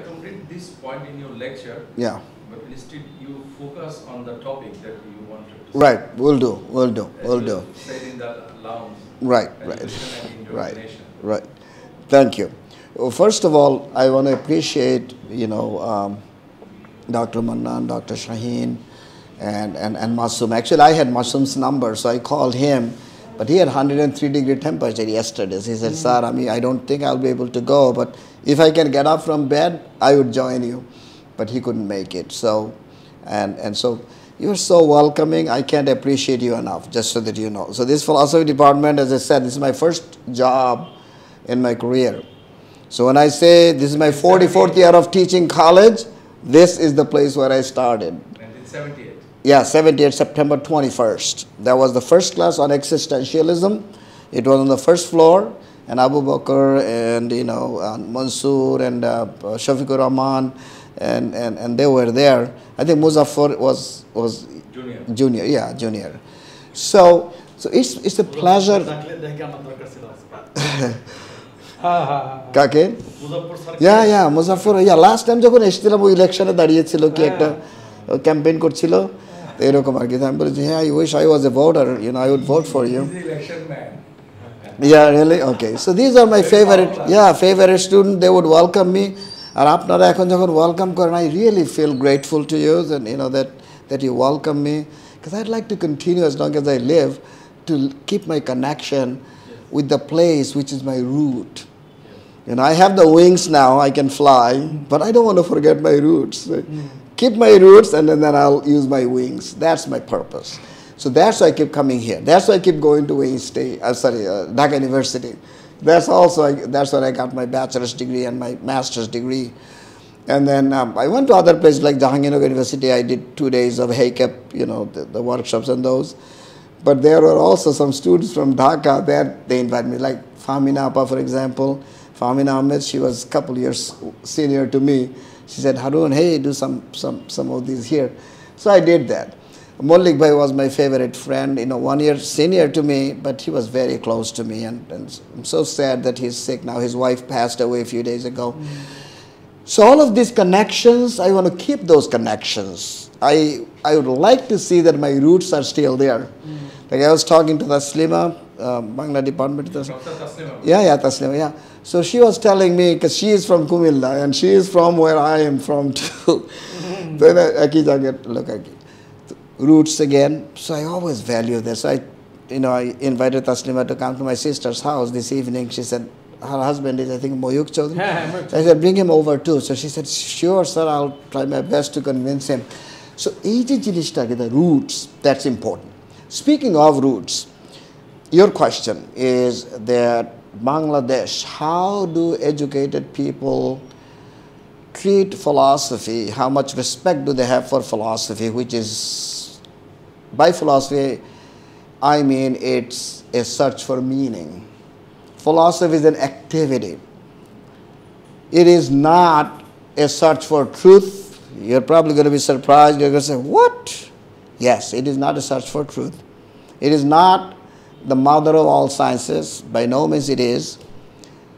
complete this point in your lecture. Yeah. But instead you focus on the topic that you wanted to Right. say. We'll do. We'll do. As We'll you do. said in the lounge. Right. Right. Right. Right. Thank you. Well, first of all, I want to appreciate, Dr. Mannan, Dr. Shaheen, and Masoom. Actually, I had Masoom's number, so I called him, but he had 103-degree temperature yesterday. So he said, "Sir, I don't think I'll be able to go, but if I can get up from bed, I would join you." But he couldn't make it. So, and so you're so welcoming. I can't appreciate you enough, just so that you know. So this philosophy department, as I said, this is my first job in my career. So when I say this is my 44th year of teaching college, this is the place where I started. 1978. Yeah, 78, September 21st. That was the first class on existentialism. It was on the first floor, and Abu Bakr and Mansoor and Shafiqur Rahman and they were there. I think Muzaffar was junior. Yeah, junior. So it's a pleasure. কাকে yeah Muzaffar yeah last time যখন এসেছিলাম ওই ইলেকশনে দাঁড়িয়েছিল কি একটা campaign করছিল এরকম আর কি আমি বলেছি হ্যাঁ I wish I was a voter, I would vote for you. He's the election man. Yeah, really? Okay. So these are my favorite students. They would welcome me. আর আপনারা এখন যখন ওয়েলকাম করেন I really feel grateful to you and that you welcome me, because I'd like to continue as long as I live to keep my connection with the place which is my root. I have the wings now, I can fly, but I don't want to forget my roots. Keep my roots and then I'll use my wings. That's my purpose. So that's why I keep coming here. That's why I keep going to Wayne State, Dhaka University. That's where I got my bachelor's degree and my master's degree. And then I went to other places like Jahangirnagar University. I did 2 days of HACCP, the workshops and those. But there were also some students from Dhaka that they invited me, like Famina Appa, for example. Famina Ahmed, she was a couple years senior to me. She said, Harun, hey, do some of these here. So I did that. Mollik Bhai was my favorite friend, 1 year senior to me, but he was very close to me. And I'm so sad that he's sick now. His wife passed away a few days ago. So all of these connections, I want to keep those connections. I would like to see that my roots are still there. Like I was talking to Taslima, Bangla department. Yeah, Taslima, yeah. So she was telling me, because she is from Kumilla and she is from where I am from too. Then roots again. So I always value this. I invited Taslima to come to my sister's house this evening. She said her husband is, I think, Moyuk Chaudhary. I said, bring him over too. So she said, sure, sir, I'll try my best to convince him. So the roots, that's important. Speaking of roots, your question is that Bangladesh, how do educated people treat philosophy? How much respect do they have for philosophy, which is, by philosophy, I mean it's a search for meaning. Philosophy is an activity. It is not a search for truth. You're probably going to be surprised. You're going to say, what? Yes, it is not a search for truth. It is not the mother of all sciences. By no means it is.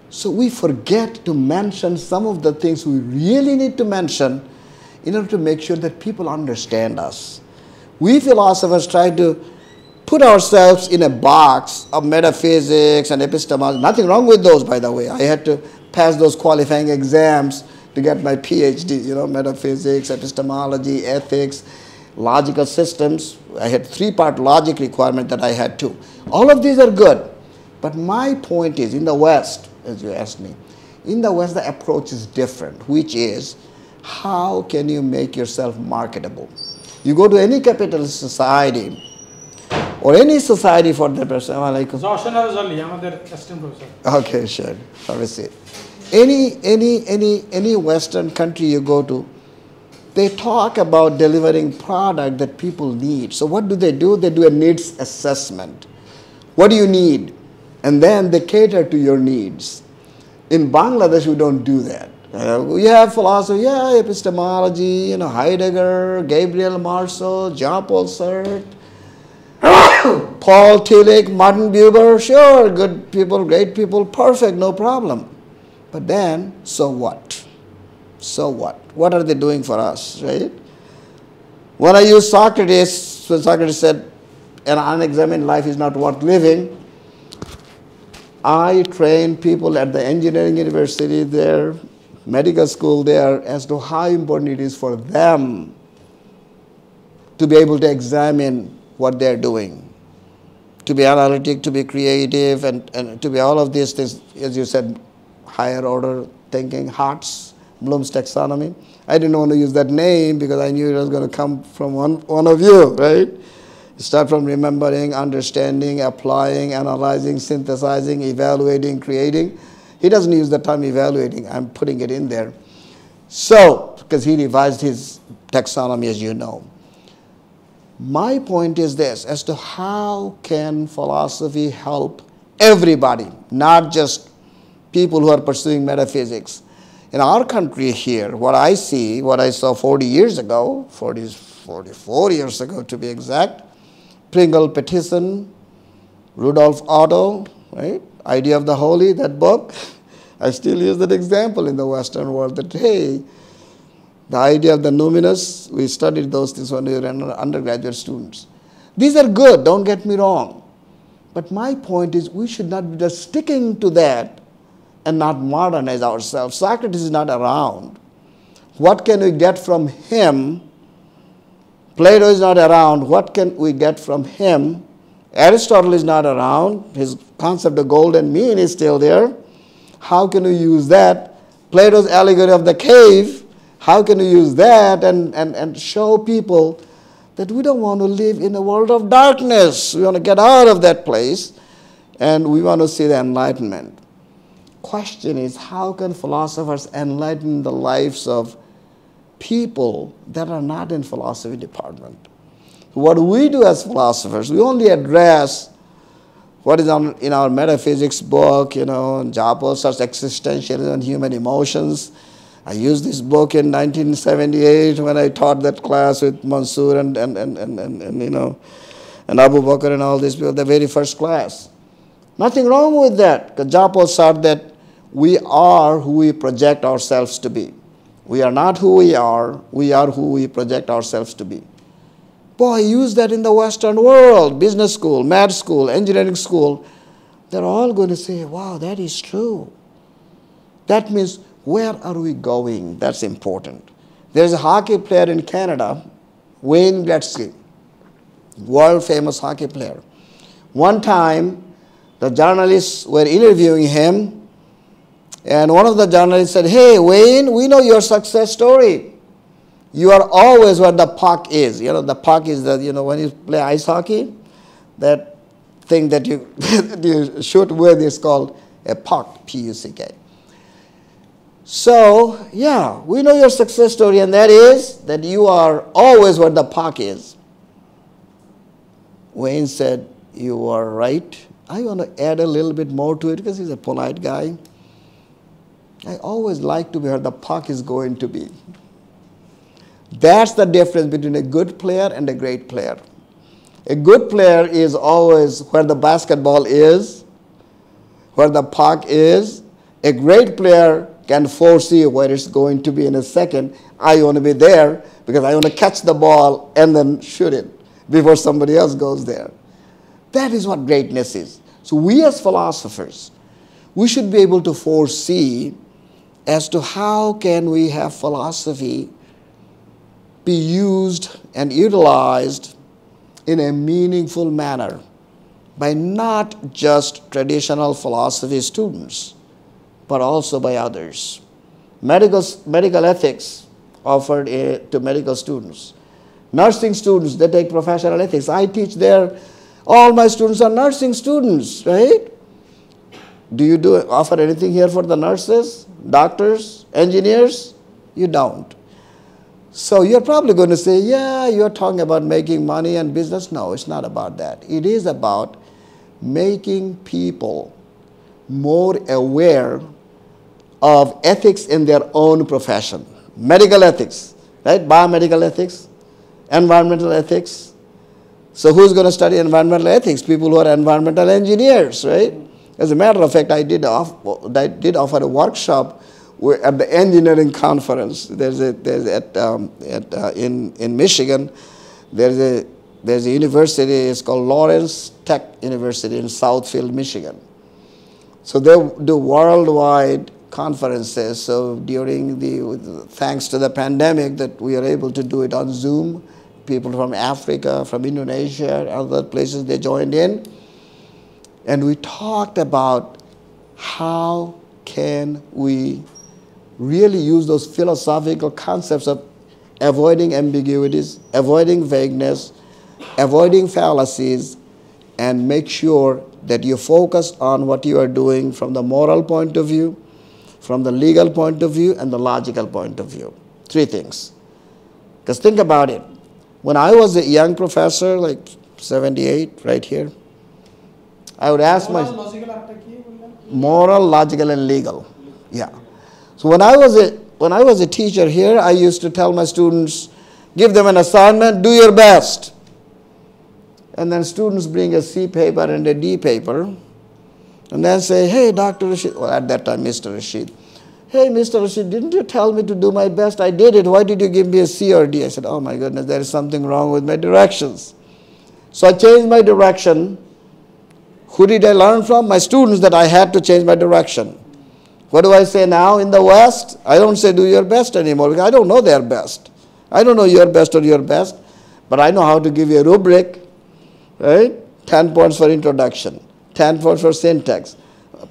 So we forget to mention some of the things we really need to mention in order to make sure that people understand us. We philosophers try to put ourselves in a box of metaphysics and epistemology. Nothing wrong with those, by the way. I had to pass those qualifying exams to get my PhD, metaphysics, epistemology, ethics, logical systems. I had 3-part logic requirement that I had too. All of these are good. But my point is, in the West, as you asked me, in the West the approach is different, which is, how can you make yourself marketable? You go to any capitalist society, or any society for that person. Okay, sure. Have a seat. Any Western country you go to, they talk about delivering product that people need. So what do? They do a needs assessment. What do you need? And then they cater to your needs. In Bangladesh, we don't do that. We have philosophy, epistemology, Heidegger, Gabriel Marcel, Jean-Paul Sartre, Paul Tillich, Martin Buber, sure, good people, great people, perfect, no problem. But then, so what? So what? What are they doing for us, right? When I use Socrates, when Socrates said, an unexamined life is not worth living, I train people at the engineering university there, medical school there, as to how important it is for them to be able to examine what they're doing, to be analytic, to be creative, and to be all of these things, as you said, higher order thinking, HARTS, Bloom's taxonomy. I didn't want to use that name because I knew it was going to come from one of you, right? Start from remembering, understanding, applying, analyzing, synthesizing, evaluating, creating. He doesn't use the term evaluating. I'm putting it in there. So, because he revised his taxonomy, as you know. My point is this, as to how can philosophy help everybody, not just people who are pursuing metaphysics. In our country here, what I see, what I saw 40 years ago, 44 years ago to be exact, Pringle Peterson, Rudolf Otto, right? Idea of the Holy, that book. I still use that example in the Western world that, hey, the idea of the numinous, we studied those things when we were undergraduate students. These are good, don't get me wrong. But my point is we should not be just sticking to that and not modernize ourselves. Socrates is not around. What can we get from him? Plato is not around. What can we get from him? Aristotle is not around. His concept of gold and mean is still there. How can we use that? Plato's allegory of the cave, how can we use that and show people that we don't want to live in a world of darkness. We want to get out of that place and we want to see the enlightenment. Question is, how can philosophers enlighten the lives of people that are not in philosophy department? What we do as philosophers, we only address what is in our metaphysics book, Japo such existentialism and human emotions. I used this book in 1978 when I taught that class with Mansoor and Abu Bakr and all these people, the very first class. Nothing wrong with that, because Japo said that we are who we project ourselves to be. We are not who we are who we project ourselves to be. Boy, use that in the Western world, business school, med school, engineering school. They're all going to say, wow, that is true. That means, where are we going? That's important. There's a hockey player in Canada, Wayne Gretzky, world famous hockey player. One time, the journalists were interviewing him, and one of the journalists said, hey, Wayne, we know your success story. You are always where the puck is. The puck is the, when you play ice hockey, that thing that you, you shoot with is called a puck, P-U-C-K. So, yeah, we know your success story, and that is that you are always where the puck is. Wayne said, you are right. I want to add a little bit more to it because he's a polite guy. I always like to be where the puck is going to be. That's the difference between a good player and a great player. A good player is always where the basketball is, where the puck is. A great player can foresee where it's going to be in a second. I want to be there because I want to catch the ball and then shoot it before somebody else goes there. That is what greatness is. So we as philosophers, we should be able to foresee as to how can we have philosophy be used and utilized in a meaningful manner by not just traditional philosophy students, but also by others. Medical ethics offered to medical students. Nursing students, they take professional ethics. I teach there, all my students are nursing students, right? Do you offer anything here for the nurses, doctors, engineers? You don't. So you're probably going to say, yeah, you're talking about making money and business. No, it's not about that. It is about making people more aware of ethics in their own profession. Medical ethics, right? Biomedical ethics, environmental ethics. So who's going to study environmental ethics? People who are environmental engineers, right? As a matter of fact, I did offer a workshop we're at the engineering conference. In Michigan, there's a university. It's called Lawrence Tech University in Southfield, Michigan. So they do worldwide conferences. So thanks to the pandemic, that we are able to do it on Zoom. People from Africa, from Indonesia, other places, they joined in. And we talked about how can we really use those philosophical concepts of avoiding ambiguities, avoiding vagueness, avoiding fallacies, and make sure that you focus on what you are doing from the moral point of view, from the legal point of view, and the logical point of view. 3 things. Because think about it. When I was a young professor, like 78, right here, I would ask moral, logical, and legal. Yeah. So when I was a teacher here, I used to tell my students, give them an assignment, do your best. And then students bring a C paper and a D paper, and then say, hey, Dr. Rashid, well, at that time, Mr. Rashid, hey, Mr. Rashid, didn't you tell me to do my best? I did it. Why did you give me a C or D? I said, oh my goodness, there is something wrong with my directions. So I changed my direction. Who did I learn from? My students, that I had to change my direction. What do I say now in the West? I don't say do your best anymore, because I don't know their best. I don't know your best or your best, but I know how to give you a rubric, right? 10 points for introduction, 10 points for syntax,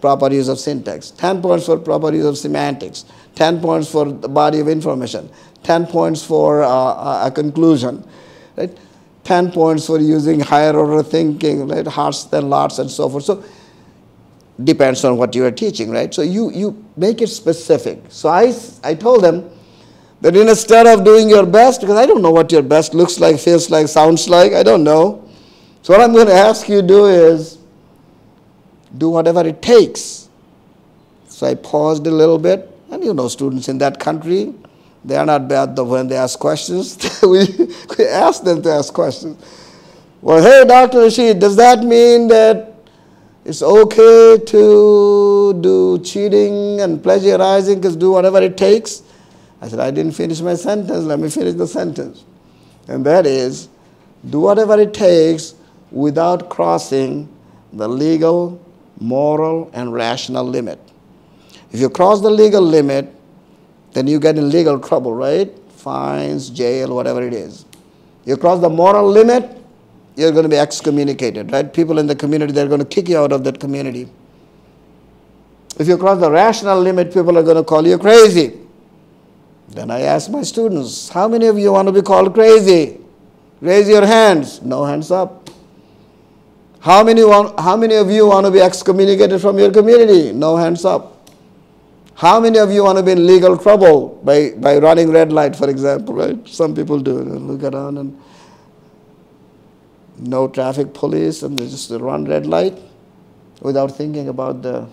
proper use of syntax, 10 points for proper use of semantics, 10 points for the body of information, 10 points for a conclusion, right? 10 points for using higher order thinking, right? Hearts than lots and so forth. So depends on what you are teaching, right? So you make it specific. So I told them that instead of doing your best, because I don't know what your best looks like, feels like, sounds like, I don't know. So what I'm going to ask you to do is do whatever it takes. So I paused a little bit, and you know students in that country, they are not bad though when they ask questions. we ask them to ask questions. Well, hey, Dr. Rashid, does that mean that it's okay to do cheating and plagiarizing, because do whatever it takes? I said, I didn't finish my sentence. Let me finish the sentence. And that is, do whatever it takes without crossing the legal, moral, and rational limit. If you cross the legal limit, then you get in legal trouble, right? Fines, jail, whatever it is. You cross the moral limit, you're going to be excommunicated, right? People in the community, they're going to kick you out of that community. If you cross the rational limit, people are going to call you crazy. Then I ask my students, how many of you want to be called crazy? Raise your hands. No hands up. How many of you want to be excommunicated from your community? No hands up. How many of you want to be in legal trouble by running red light, for example, right? Some people do. Look around and no traffic police, and they just run red light without thinking about the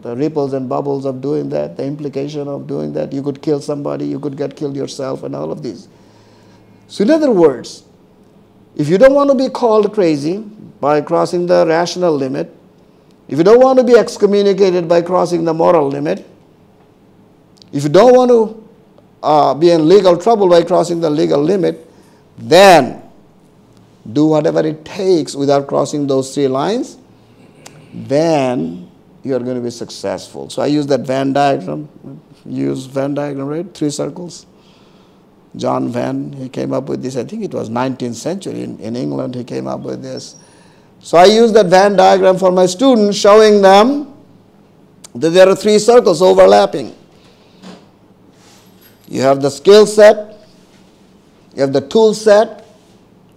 ripples and bubbles of doing that, the implication of doing that. You could kill somebody, you could get killed yourself, and all of these. So in other words, if you don't want to be called crazy by crossing the rational limit, if you don't want to be excommunicated by crossing the moral limit, if you don't want to be in legal trouble by crossing the legal limit, then do whatever it takes without crossing those 3 lines, then you're going to be successful. So I use that Venn diagram. Use Venn diagram, right? 3 circles. John Venn, he came up with this. I think it was 19th century in England he came up with this. So I use that Venn diagram for my students, showing them that there are 3 circles overlapping. You have the skill set, you have the tool set,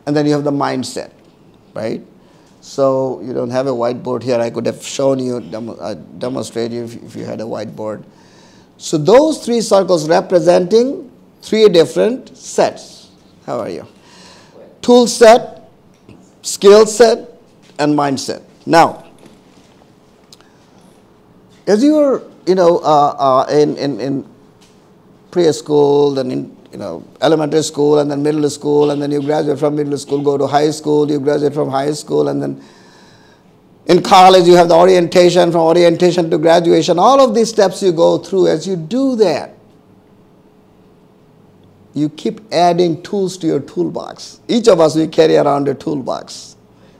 and then you have the mindset, right? So you don't have a whiteboard here. I could have shown you, demonstrate you if you had a whiteboard. So those 3 circles representing 3 different sets. How are you? Tool set, skill set, and mindset. Now, as you were, in preschool, then in elementary school, and then middle school, and then you graduate from middle school, go to high school, you graduate from high school, and then In college, you have the orientation, from orientation to graduation. All of these steps you go through. As you do that, you keep adding tools to your toolbox. Each of us, we carry around a toolbox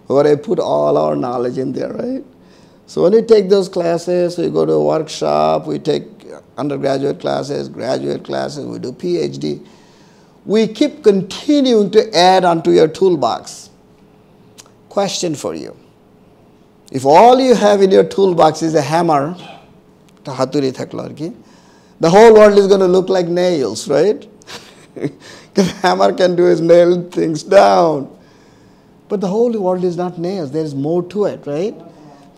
where I put all our knowledge in there, right? So when we take those classes, we go to a workshop, we take undergraduate classes, graduate classes, we do PhD. We keep continuing to add onto your toolbox. Question for you. If all you have in your toolbox is a hammer, the whole world is going to look like nails, right? Because hammer can do is nail things down. But the whole world is not nails. There is more to it, right?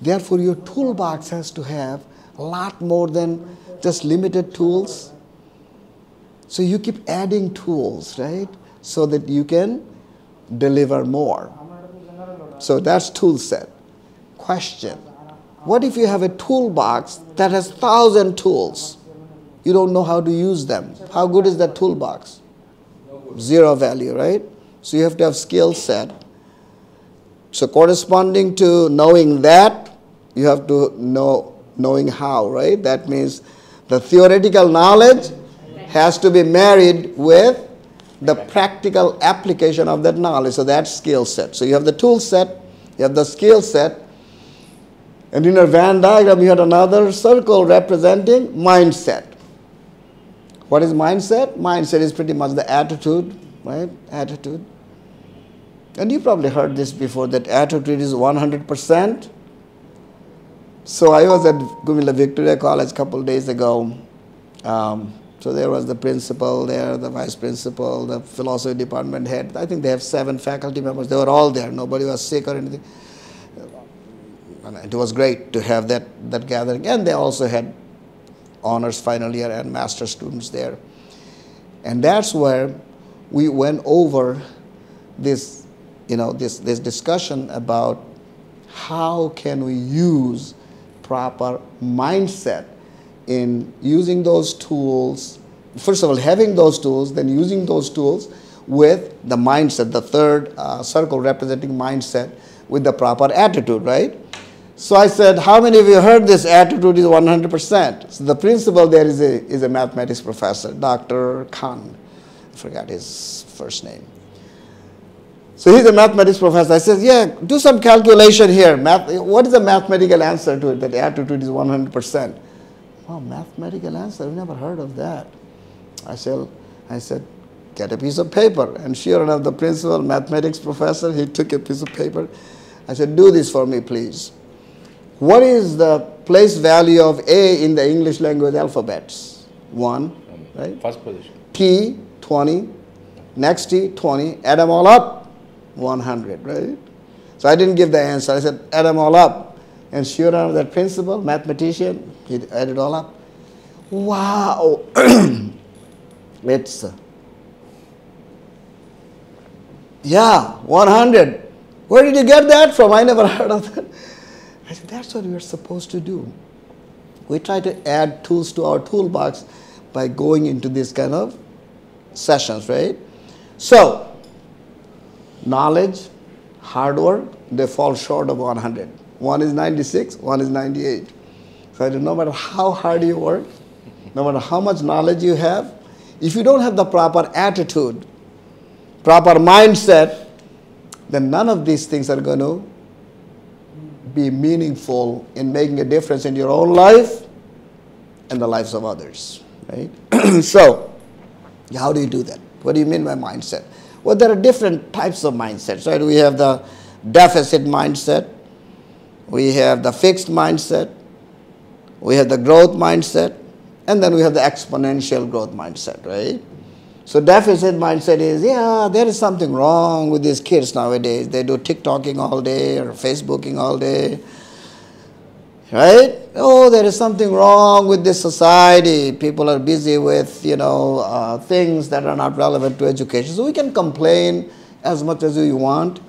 Therefore, your toolbox has to have a lot more than just limited tools. So you keep adding tools, right? So that you can deliver more. So that's tool set. Question. What if you have a toolbox that has 1,000 tools? You don't know how to use them. How good is that toolbox? Zero value, right? So you have to have skill set. So corresponding to knowing that, you have to know knowing how, right? That means the theoretical knowledge has to be married with the practical application of that knowledge. So that's skill set. So you have the tool set, you have the skill set, and in your Venn diagram you had another circle representing mindset. What is mindset? Mindset is pretty much the attitude, right? Attitude. And you probably heard this before, that attitude is 100%. So I was at Gumilla Victoria College a couple of days ago. So there was the principal there, the vice principal, the philosophy department head. I think they have 7 faculty members. They were all there. Nobody was sick or anything. And it was great to have that gathering. And they also had honors final year and master students there. And that's where we went over this, this discussion about how can we use proper mindset in using those tools. First of all, having those tools, then using those tools with the mindset, the third circle representing mindset, with the proper attitude, right? So I said, how many of you heard this attitude is 100%? So the principal there is a mathematics professor, Dr. Khan. I forgot his first name. So he's a mathematics professor. I said, yeah, do some calculation here. What is the mathematical answer to it, that attitude is 100%? Oh, mathematical answer, we never heard of that. I said, get a piece of paper. And sure enough, the principal mathematics professor, he took a piece of paper. I said, do this for me, please. What is the place value of A in the English language alphabets? 1, right? First position. T, 20. Next T, 20. Add them all up, 100, right? So I didn't give the answer. I said, add them all up. And sure enough, that principal, mathematician, he added all up. Wow. It's, yeah, 100. Where did you get that from? I never heard of that. I said, that's what we're supposed to do. We try to add tools to our toolbox by going into these kind of sessions, right? So, knowledge, hard work, they fall short of 100. One is 96, one is 98. So no matter how hard you work, no matter how much knowledge you have, if you don't have the proper attitude, proper mindset, then none of these things are going to be meaningful in making a difference in your own life and the lives of others, right? So, how do you do that? What do you mean by mindset? Well, there are different types of mindsets, right? We have the deficit mindset, we have the fixed mindset, we have the growth mindset, and then we have the exponential growth mindset, right? So deficit mindset is, yeah, there is something wrong with these kids nowadays. They do TikToking all day or Facebooking all day, right? Oh, there is something wrong with this society. People are busy with, things that are not relevant to education. So we can complain as much as we want.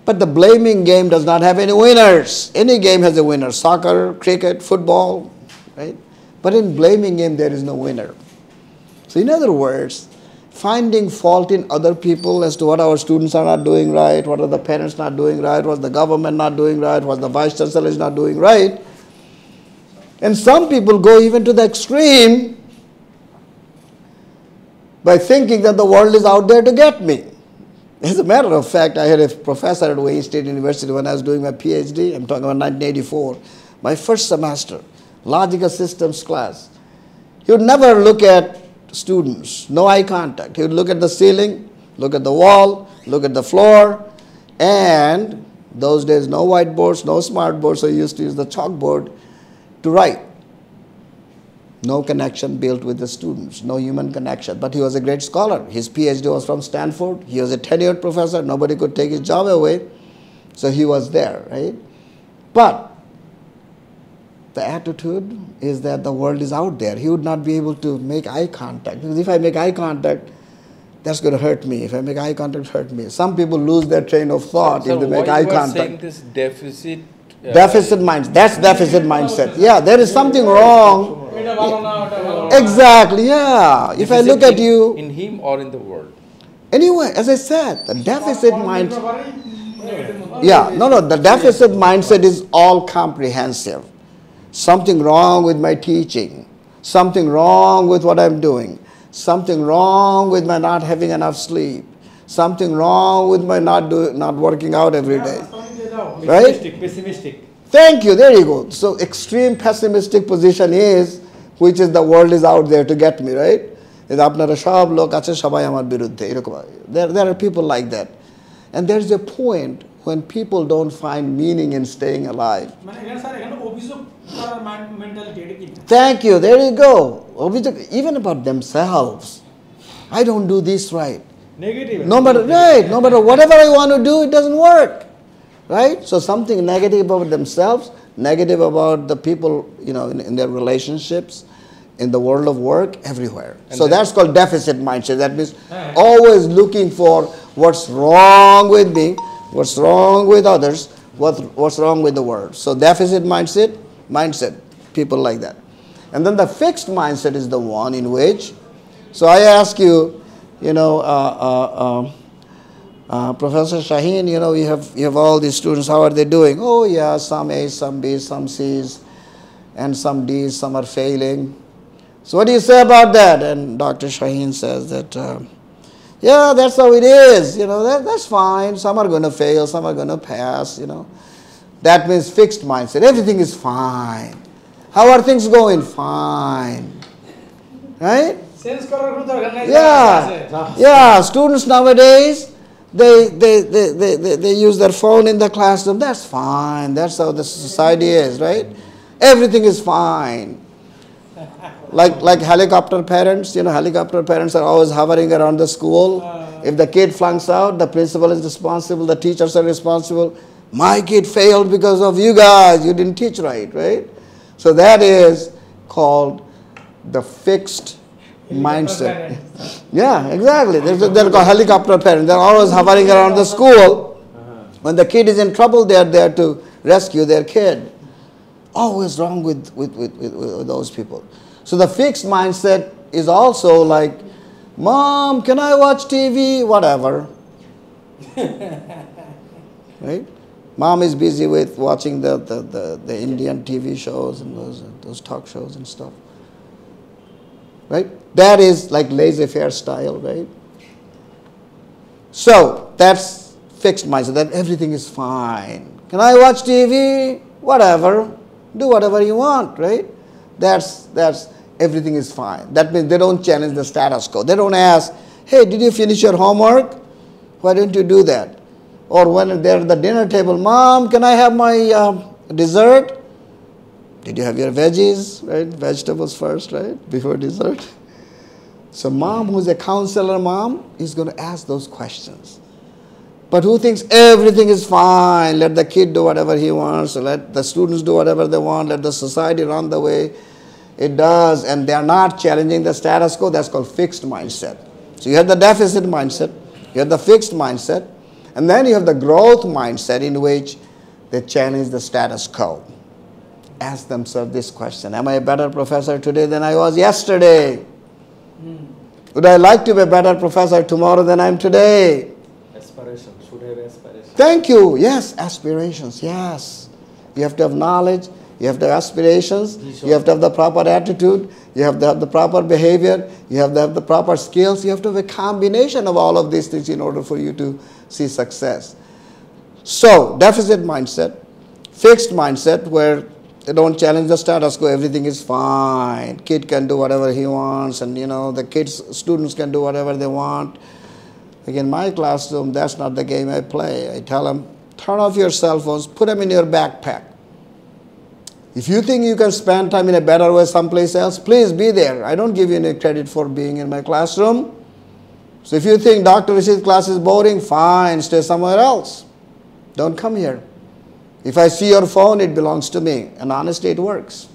But the blaming game does not have any winners. Any game has a winner. Soccer, cricket, football, right? But in blaming game, there is no winner. So in other words, finding fault in other people as to what our students are not doing right, what are the parents not doing right, what the government not doing right, what the vice chancellor is not doing right. And some people go even to the extreme by thinking that the world is out there to get me. As a matter of fact, I had a professor at Wayne State University when I was doing my PhD. I'm talking about 1984. My first semester, logical systems class. He would never look at students, no eye contact. He would look at the ceiling, look at the wall, look at the floor, and those days no whiteboards, no smart boards, so he used to use the chalkboard to write. No connection built with the students, no human connection. But he was a great scholar. His PhD was from Stanford. He was a tenured professor. Nobody could take his job away. So he was there, right? But the attitude is that the world is out there. He would not be able to make eye contact. Because if I make eye contact, that's going to hurt me. If I make eye contact, hurt me. Some people lose their train of thought if they make eye contact. Saying this deficit? Deficit mindset. That's deficit mindset. Yeah, there is something wrong. Exactly, yeah. If I look at you... In him or in the world? Anyway, as I said, the deficit mindset... Yeah, no, the deficit mindset is all comprehensive. Something wrong with my teaching. Something wrong with what I'm doing. Something wrong with my not having enough sleep. Something wrong with my not working out every day. Right? Pessimistic. Thank you, there you go. So extreme pessimistic position is, which is the world is out there to get me, right? There are people like that. And there's a point when people don't find meaning in staying alive. Thank you, there you go. Even about themselves. I don't do this right. Negative. No matter whatever I want to do, it doesn't work. Right? So something negative about themselves, negative about the people, in their relationships, in the world of work, everywhere. And so that's called deficit mindset. That means always looking for what's wrong with me, what's wrong with others, what's wrong with the world. So deficit mindset, people like that. And then the fixed mindset is the one in which, so I ask you, Professor Shaheen, you have all these students, how are they doing? Oh yeah, some A's, some B's, some C's, and some D's, some are failing. So what do you say about that? And Dr. Shaheen says that, yeah, that's how it is, that's fine. Some are going to fail, some are going to pass, That means fixed mindset. Everything is fine. How are things going? Fine. Right? Yeah, students nowadays, they use their phone in the classroom. That's fine. That's how the society is, right? Everything is fine. Like helicopter parents, helicopter parents are always hovering around the school. If the kid flunks out, the principal is responsible, the teachers are responsible. My kid failed because of you guys. You didn't teach right? So that is called the fixed mindset. Yeah, exactly. They're called helicopter parents. They're always hovering around the school. When the kid is in trouble, they are there to rescue their kid. Always wrong with those people. So the fixed mindset is also like, Mom, can I watch TV? Whatever. Right? Mom is busy with watching the Indian TV shows and those talk shows and stuff. Right? That is like laissez-faire style, right? So that's fixed mindset, that everything is fine. Can I watch TV? Whatever. Do whatever you want, right? That's everything is fine. That means they don't challenge the status quo. They don't ask, hey, did you finish your homework? Why didn't you do that? Or when they're at the dinner table, Mom, can I have my dessert? Did you have your veggies, right? Vegetables first, right? Before dessert. So mom, who's a counselor mom, is going to ask those questions. But who thinks everything is fine, let the kid do whatever he wants, let the students do whatever they want, let the society run the way it does, and they are not challenging the status quo, that's called fixed mindset. So you have the deficit mindset, you have the fixed mindset, and then you have the growth mindset in which they challenge the status quo. Ask themselves this question, am I a better professor today than I was yesterday? Would I like to be a better professor tomorrow than I am today? Aspiration. Should have aspiration. Thank you. Yes, aspirations. Yes. You have to have knowledge. You have to have aspirations. You have to have the proper attitude. You have to have the proper behavior. You have to have the proper skills. You have to have a combination of all of these things in order for you to see success. So, deficit mindset, fixed mindset where they don't challenge the status quo, everything is fine. Kid can do whatever he wants, and the students can do whatever they want. Like in my classroom, that's not the game I play. I tell them, turn off your cell phones, put them in your backpack. If you think you can spend time in a better way someplace else, please be there. I don't give you any credit for being in my classroom. So if you think Dr. Rashid's class is boring, fine, stay somewhere else. Don't come here. If I see your phone, it belongs to me. And honestly, it works.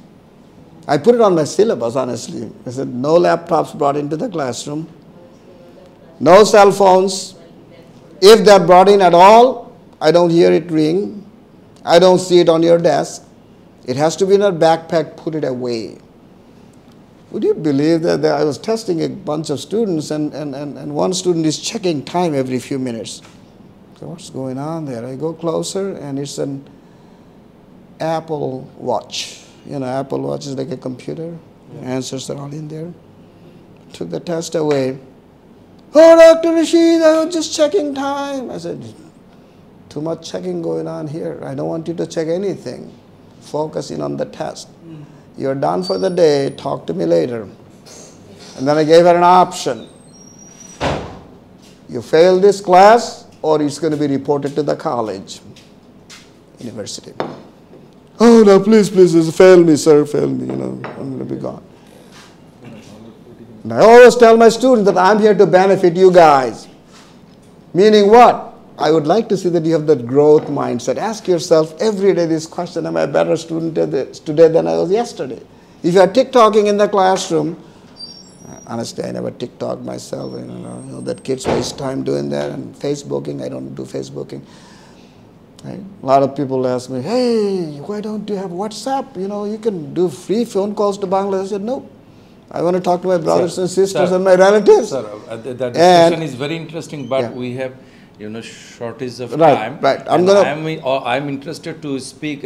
I put it on my syllabus, honestly. I said, no laptops brought into the classroom. No cell phones. If they're brought in at all, I don't hear it ring. I don't see it on your desk. It has to be in a backpack, put it away. Would you believe that I was testing a bunch of students and one student is checking time every few minutes. So what's going on there? I go closer and it's an Apple Watch. Apple Watch is like a computer. Yeah. Answers are all in there. Took the test away. Oh, Dr. Rashid, I was just checking time. I said, too much checking going on here. I don't want you to check anything. Focus in on the test. You're done for the day, talk to me later. And then I gave her an option. You fail this class or it's going to be reported to the college, university. Oh no, please, fail me, sir, fail me, I'm going to be gone. And I always tell my students that I'm here to benefit you guys. Meaning what? I would like to see that you have that growth mindset. Ask yourself every day this question, am I a better student today than I was yesterday? If you are TikToking in the classroom, honestly, I never TikTok myself. That kids waste time doing that. And Facebooking, I don't do Facebooking. Right? A lot of people ask me, hey, why don't you have WhatsApp? You can do free phone calls to Bangladesh. I said, no. I want to talk to my brothers and sisters and my relatives. Sir, the discussion is very interesting, but we have shortage of time. Right. I'm interested to speak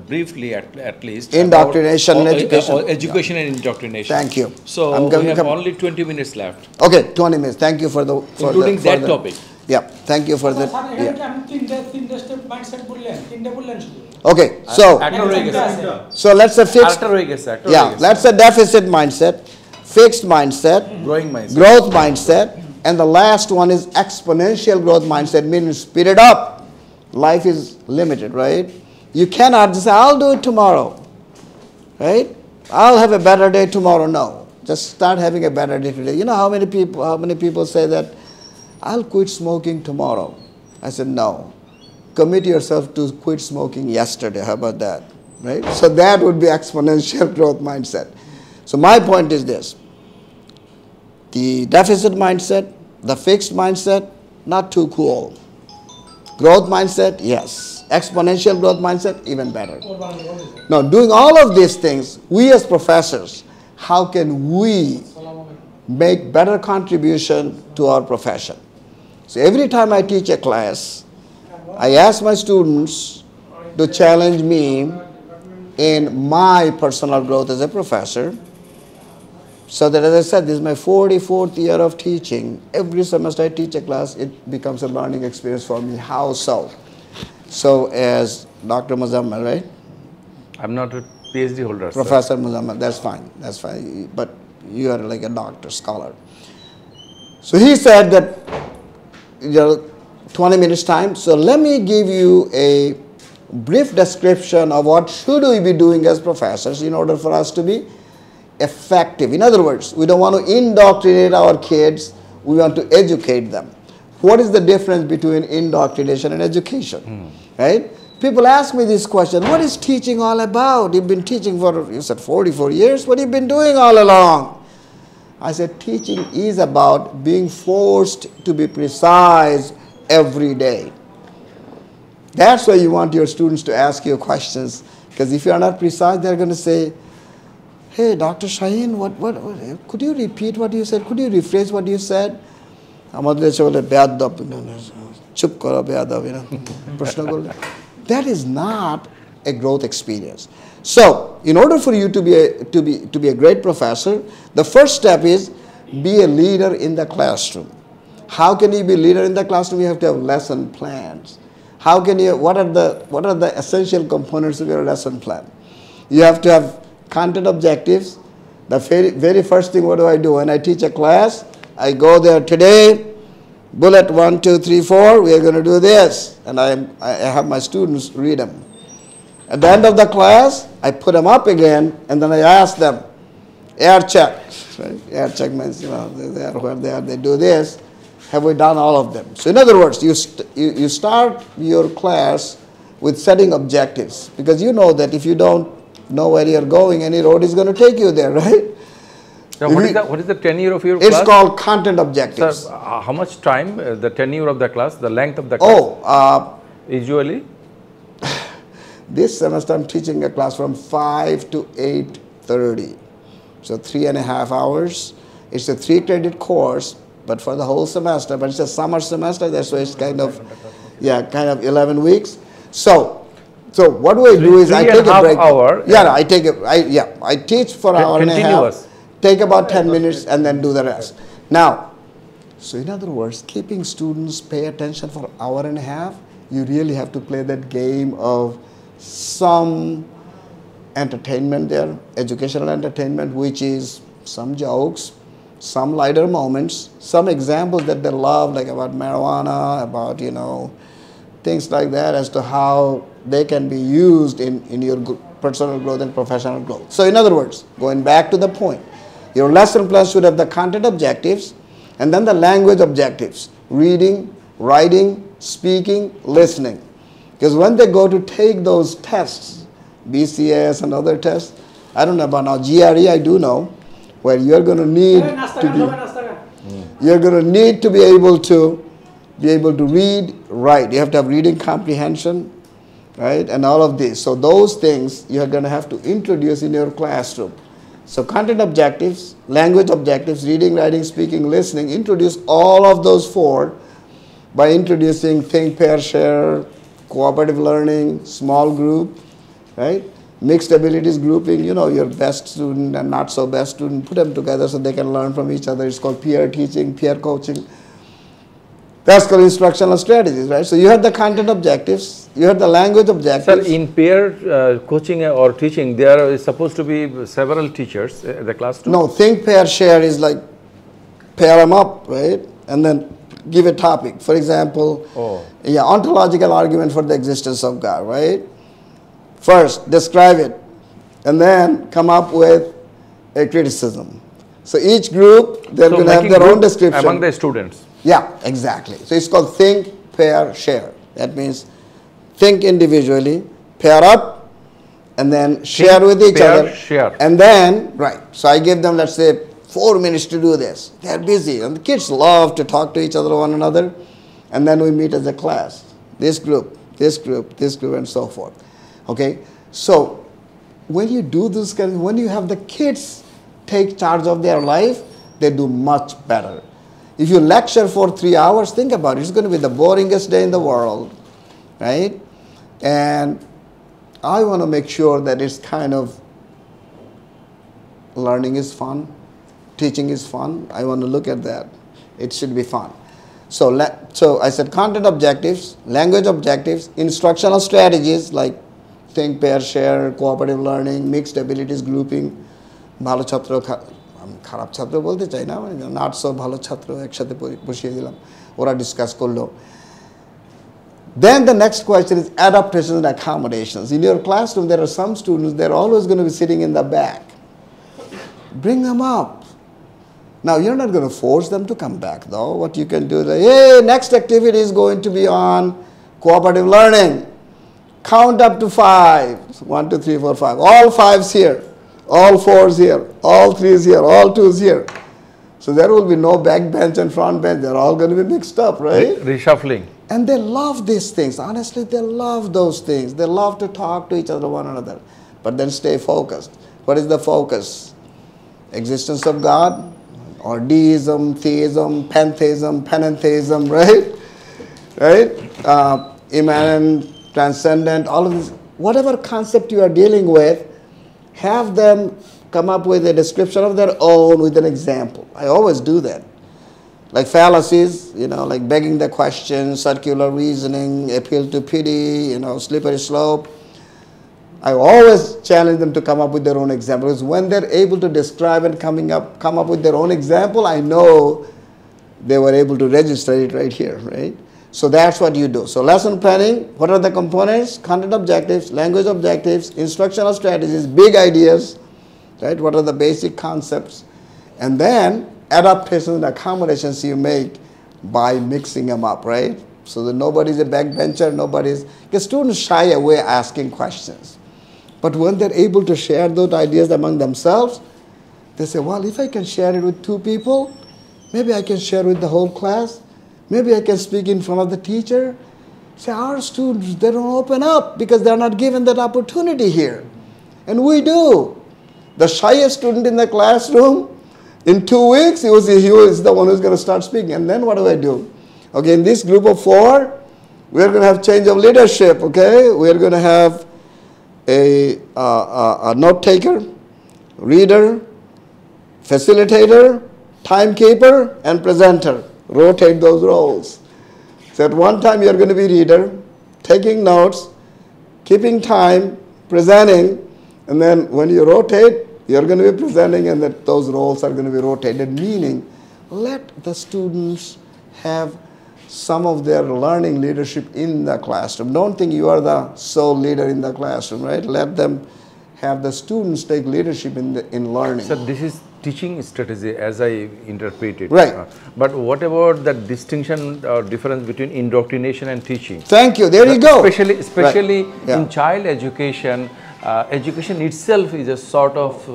briefly, at least. Indoctrination and education. Education and indoctrination. Thank you. So we have only 20 minutes left. Okay, 20 minutes. Thank you for the... Including that topic. Yeah, thank you for that. Yeah. Okay, so let's say fixed... let's say deficit mindset, fixed mindset, growth mindset, and the last one is exponential growth mindset, meaning speed it up. Life is limited, right? You cannot just say, I'll do it tomorrow, right? I'll have a better day tomorrow. No, just start having a better day today. You know how many people say that, I'll quit smoking tomorrow. I said, no. Commit yourself to quit smoking yesterday. How about that, right? So that would be exponential growth mindset. So my point is this. The deficit mindset, the fixed mindset, not too cool. Growth mindset, yes. Exponential growth mindset, even better. Now, doing all of these things, we as professors, how can we make better contribution to our profession? So every time I teach a class, I ask my students to challenge me in my personal growth as a professor. So that, as I said, this is my 44th year of teaching. Every semester I teach a class, it becomes a learning experience for me. How so? So as Dr. Muzammal, right? I'm not a PhD holder, Professor Muzammal, that's fine. But you are like a doctor, scholar. So he said that 20 minutes time. So let me give you a brief description of what should we be doing as professors in order for us to be effective. In other words, we don't want to indoctrinate our kids, we want to educate them. What is the difference between indoctrination and education? Right? People ask me this question, what is teaching all about? You've been teaching for, you said 44 years, what have you been doing all along? I said, teaching is about being forced to be precise every day. That's why you want your students to ask you questions, because if you are not precise, they're going to say, hey, Dr. Shaheen, what, could you repeat what you said? Could you rephrase what you said? That is not a growth experience. So, in order for you to be a great professor, the first step is be a leader in the classroom. How can you be a leader in the classroom? You have to have lesson plans. How can you? What are the essential components of your lesson plan? You have to have content objectives. The very first thing, what do I do when I teach a class? I go there today. Bullet 1, 2, 3, 4. We are going to do this, and I have my students read them. At the end of the class, I put them up again, and then I ask them, air check. Right? Air check means, they are where they are. They do this. Have we done all of them? So in other words, you start your class with setting objectives, because you know that if you don't know where you're going, any road is going to take you there, right? Now, what is the tenure of your class? It's called content objectives. Sir, how much time, the tenure of the class, the length of the class? Usually? This semester I'm teaching a class from 5 to 8:30. So 3.5 hours. It's a 3-credit course, but for the whole semester. But it's a summer semester, that's why it's kind of 11 weeks. So what do I do is I take a break. Hour. I teach for an hour and a half. Take about 10 minutes and then do the rest. Now, so in other words, keeping students pay attention for an hour and a half, you really have to play that game of some entertainment there, educational entertainment, which is some jokes, some lighter moments, some examples that they love, like about marijuana, about, things like that, as to how they can be used in your personal growth and professional growth. So in other words, going back to the point, your lesson plan should have the content objectives and then the language objectives: reading, writing, speaking, listening. Because when they go to take those tests, BCS and other tests, I don't know about now, GRE I do know, where you're going to need to be able to read, write. You have to have reading comprehension, right, and all of this. So those things you're going to have to introduce in your classroom. So content objectives, language objectives, reading, writing, speaking, listening, introduce all of those 4 by introducing think, pair, share, cooperative learning, small group, right? Mixed abilities grouping, your best student and not so best student, put them together so they can learn from each other. It's called peer teaching, peer coaching. That's called instructional strategies, right? So you have the content objectives, you have the language objectives. Sir, in peer coaching or teaching, there is supposed to be several teachers in the class too? No, think, pair, share is like pair them up, right? And then give a topic. For example, ontological argument for the existence of God, right? First, describe it, and then come up with a criticism. So each group, they're going to have their own description. Among the students. Yeah, exactly. So it's called think, pair, share. That means think individually, pair up, and then share with each other. Share. And then, right, so I give them, let's say, 4 minutes to do this. They're busy, and the kids love to talk to each other, one another, and then we meet as a class. This group, this group, this group, and so forth. Okay, so when you do this kind, when you have the kids take charge of their life, they do much better. If you lecture for 3 hours, think about it. It's going to be the boringest day in the world, right? And I want to make sure that it's kind of learning is fun, teaching is fun. I want to look at that. It should be fun. So I said content objectives, language objectives, instructional strategies like think, pair, share, cooperative learning, mixed abilities grouping, ভালো ছাত্র খারাপ ছাত্র বলতে চাই না, not so ভালো ছাত্র একসাথে বসিয়ে দিলাম, ওরা ডিসকাস করলো. Then the next question is adaptations and accommodations. In your classroom, there are some students, they're always going to be sitting in the back. Bring them up. Now, you're not going to force them to come back, though. What you can do is, hey, next activity is going to be on cooperative learning. Count up to 5. 1, 2, 3, 4, 5. All 5s here. All 4s here. All 3s here. All 2s here. So there will be no back bench and front bench. They're all going to be mixed up, right? Reshuffling. And they love these things. Honestly, they love those things. They love to talk to each other, one another. But then stay focused. What is the focus? Existence of God, or deism, theism, pantheism, panentheism, right? Right? Immanent, transcendent, all of this. Whatever concept you are dealing with, have them come up with a description of their own with an example. I always do that. Like fallacies, like begging the question, circular reasoning, appeal to pity, slippery slope. I always challenge them to come up with their own example, because when they're able to describe and come up with their own example, I know they were able to register it right here, right? So that's what you do. So lesson planning, what are the components? Content objectives, language objectives, instructional strategies, big ideas, right? What are the basic concepts? And then adaptations and accommodations you make by mixing them up, right? So that nobody's a backbencher, because students shy away asking questions. But when they're able to share those ideas among themselves, they say, well, if I can share it with 2 people, maybe I can share with the whole class. Maybe I can speak in front of the teacher. Say, our students, they don't open up because they're not given that opportunity here. And we do. The shyest student in the classroom, in 2 weeks, he was the one who's going to start speaking. And then what do I do? Okay, in this group of 4, we're going to have change of leadership, okay? We're going to have a note taker, reader, facilitator, timekeeper, and presenter. Rotate those roles. So at one time you're going to be reader, taking notes, keeping time, presenting, and then when you rotate, you're going to be presenting, and those roles are going to be rotated, meaning let the students have some of their learning leadership in the classroom. Don't think you are the sole leader in the classroom, right? Let them have the students take leadership in learning. So this is teaching strategy as I interpret it. Right. But what about the distinction or difference between indoctrination and teaching? Thank you. There you go. Especially right. Yeah. in child education, education itself is a sort of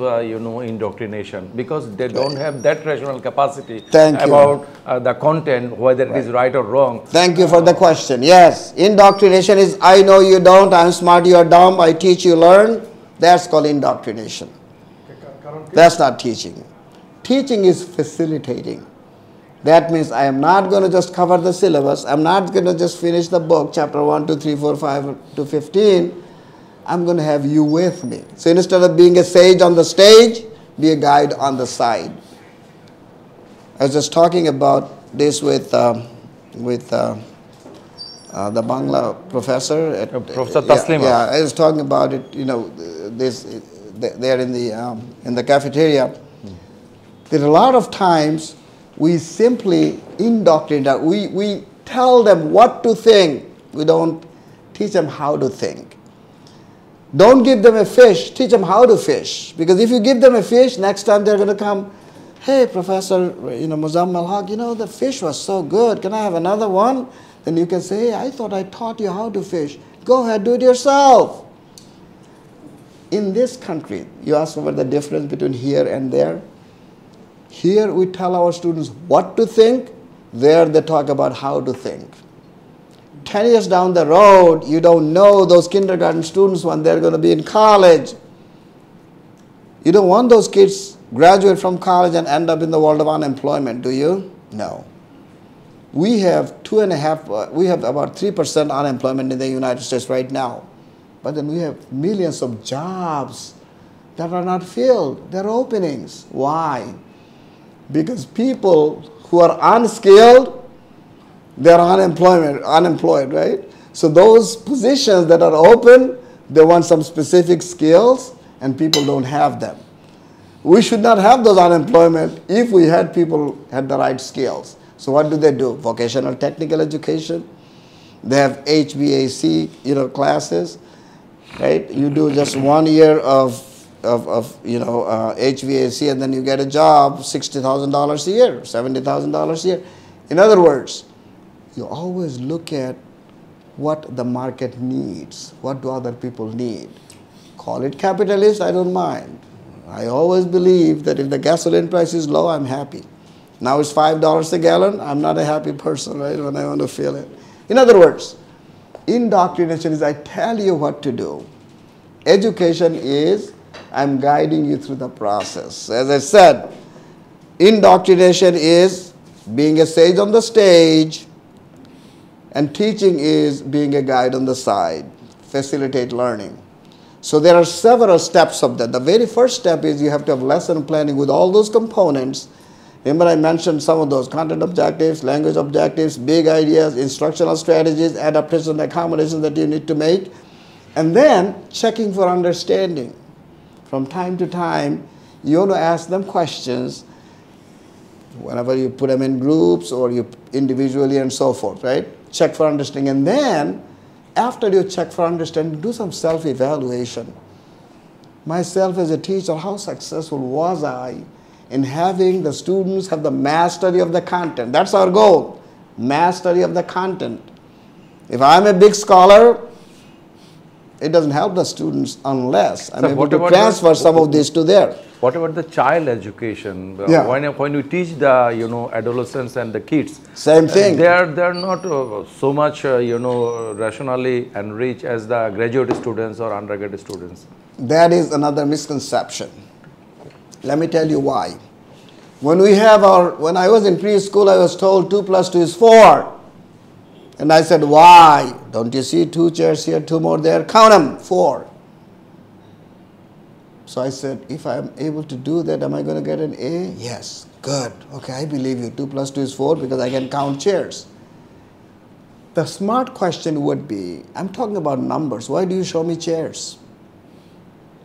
indoctrination, because they don't have that rational capacity about the content, whether it is right or wrong. Thank you for the question. Yes, indoctrination is I know you don't, I'm smart, you are dumb, I teach you learn. That's called indoctrination. That's not teaching. Teaching is facilitating. That means I am not going to just cover the syllabus. I'm not going to just finish the book, chapter 1, 2, 3, 4, 5 to 15. I'm going to have you with me. So instead of being a sage on the stage, be a guide on the side. I was just talking about this with the Bangla professor. Professor Taslima. Yeah, I was talking about it, there in the cafeteria. There are a lot of times we simply indoctrinate. We tell them what to think. We don't teach them how to think. Don't give them a fish, teach them how to fish. Because if you give them a fish, next time they're going to come, hey, Professor Muzammal Haq, the fish was so good. Can I have another one? Then you can say, hey, I thought I taught you how to fish. Go ahead, do it yourself. In this country, you ask about the difference between here and there. Here we tell our students what to think. There they talk about how to think. 10 years down the road, you don't know those kindergarten students when they're going to be in college. You don't want those kids graduate from college and end up in the world of unemployment, do you? No. We have about 3% unemployment in the United States right now. But then we have millions of jobs that are not filled. There are openings. Why? Because people who are unskilled, they're unemployed, right? So those positions that are open, they want some specific skills, and people don't have them. We should not have those unemployment if we had people had the right skills. So what do? Vocational technical education. They have HVAC, classes, right? You do just 1 year of HVAC, and then you get a job, $60,000 a year, $70,000 a year. In other words, you always look at what the market needs. What do other people need? Call it capitalist, I don't mind. I always believe that if the gasoline price is low, I'm happy. Now it's $5 a gallon, I'm not a happy person, right, when I want to feel it. In other words, indoctrination is I tell you what to do. Education is I'm guiding you through the process. As I said, indoctrination is being a sage on the stage, and teaching is being a guide on the side, facilitate learning. So there are several steps of that. The very first step is you have to have lesson planning with all those components. Remember I mentioned some of those: content objectives, language objectives, big ideas, instructional strategies, adaptation and accommodations that you need to make. And then checking for understanding. From time to time, you want to ask them questions whenever you put them in groups or you individually and so forth, right? Check for understanding. And then after you check for understanding, do some self-evaluation. Myself as a teacher, how successful was I in having the students have the mastery of the content? That's our goal, mastery of the content. If I'm a big scholar, it doesn't help the students unless I'm able to transfer some of this to there. What about the child education? Yeah. When you teach the adolescents and the kids, same thing. They are not so much rationally enriched as the graduate students or undergraduate students. That is another misconception. Let me tell you why. When I was in preschool, I was told 2 + 2 is 4. And I said, why? Don't you see 2 chairs here, 2 more there? Count them, 4. So I said, if I'm able to do that, am I going to get an A? Yes, good. Okay, I believe you. 2 + 2 is 4 because I can count chairs. The smart question would be, I'm talking about numbers. Why do you show me chairs?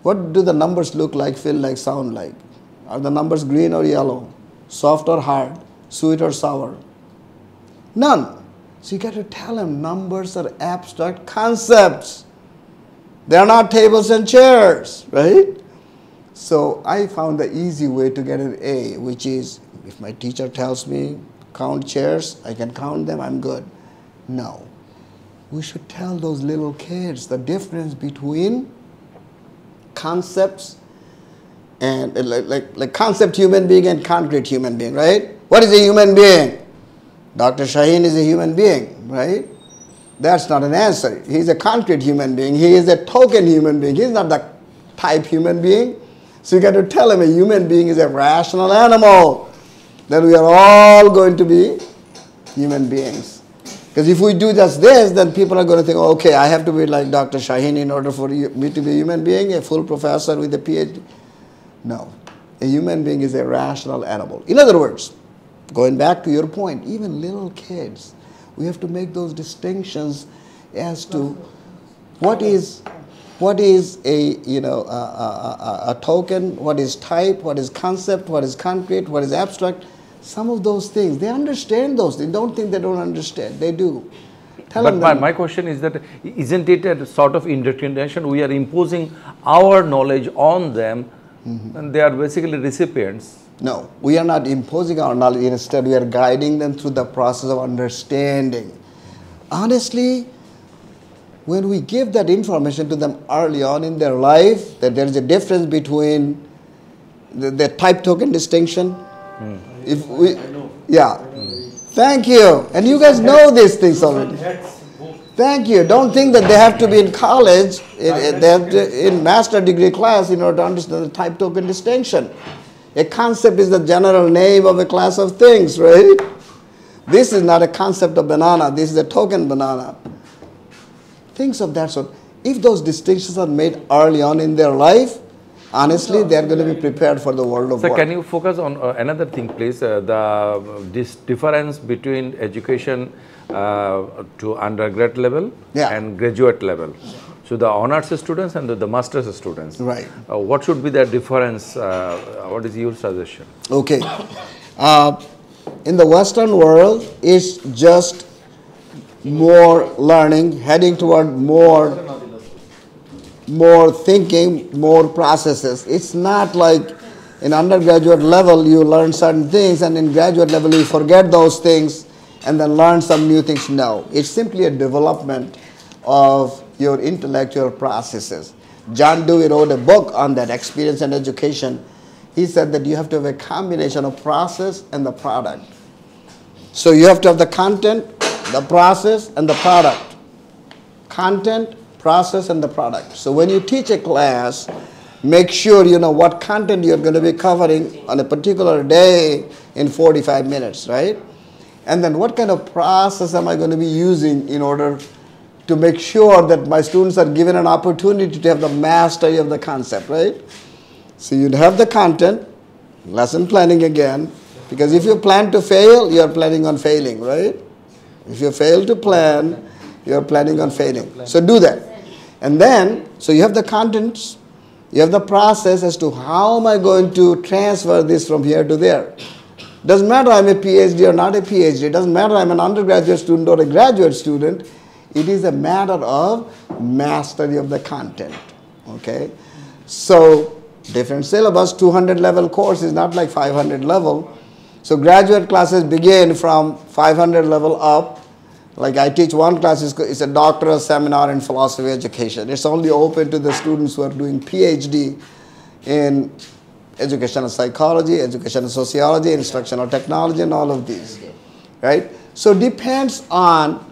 What do the numbers look like, feel like, sound like? Are the numbers green or yellow? Soft or hard? Sweet or sour? None. So you got to tell them numbers are abstract concepts. They are not tables and chairs, right? So I found the easy way to get an A, which is if my teacher tells me count chairs, I can count them, I'm good. No. We should tell those little kids the difference between concepts and like concept human being and concrete human being, right? What is a human being? Dr. Shaheen is a human being, right? That's not an answer. He's a concrete human being. He is a token human being. He's not the type human being. So you got to tell him a human being is a rational animal. That we are all going to be human beings. Because if we do just this, then people are going to think, oh, okay, I have to be like Dr. Shaheen in order for me to be a human being, a full professor with a PhD. No. A human being is a rational animal. In other words, going back to your point, even little kids, we have to make those distinctions as to what is a token, what is type, what is concept, what is concrete, what is abstract. Some of those things, they understand those. They don't think they don't understand. They do. But my question is that, isn't it a sort of indoctrination? We are imposing our knowledge on them, and they are basically recipients. No, we are not imposing our knowledge. Instead, we are guiding them through the process of understanding. Honestly, when we give that information to them early on in their life, that there is a difference between the type token distinction. If we, yeah. Thank you. And you guys know these things already. Thank you. Don't think that they have to be in college, in master degree class in order to understand the type token distinction. A concept is the general name of a class of things, right? This is not a concept of banana. This is a token banana. Things of that sort. If those distinctions are made early on in their life, honestly, they are going to be prepared for the world of work. So can you focus on another thing, please? This difference between education to undergrad level and graduate level. So the honors students and the master's students. Right. What should be the difference? What is your suggestion? Okay. In the Western world, it's just more learning, heading toward more thinking, more processes. It's not like in undergraduate level you learn certain things and in graduate level you forget those things and then learn some new things. No, it's simply a development of your intellectual processes. John Dewey wrote a book on that, Experience and Education. He said that you have to have a combination of process and the product. So you have to have the content, the process, and the product. Content, process, and the product. So when you teach a class, Make sure you know what content you're going to be covering on a particular day in 45 minutes, right? And then what kind of process am I going to be using in order to make sure that my students are given an opportunity to have the mastery of the concept, right? So you'd have the content, lesson planning again, because if you plan to fail, you're planning on failing, right? If you fail to plan, you're planning on failing. So do that. And then, so you have the contents, you have the process as to how am I going to transfer this from here to there. Doesn't matter I'm a PhD or not a PhD. It doesn't matter I'm an undergraduate student or a graduate student. It is a matter of mastery of the content, okay? So different syllabus, 200 level course is not like 500 level. So graduate classes begin from 500 level up. Like I teach one class, it's a doctoral seminar in philosophy education. It's only open to the students who are doing PhD in educational psychology, educational sociology, instructional technology, and all of these, right? So it depends on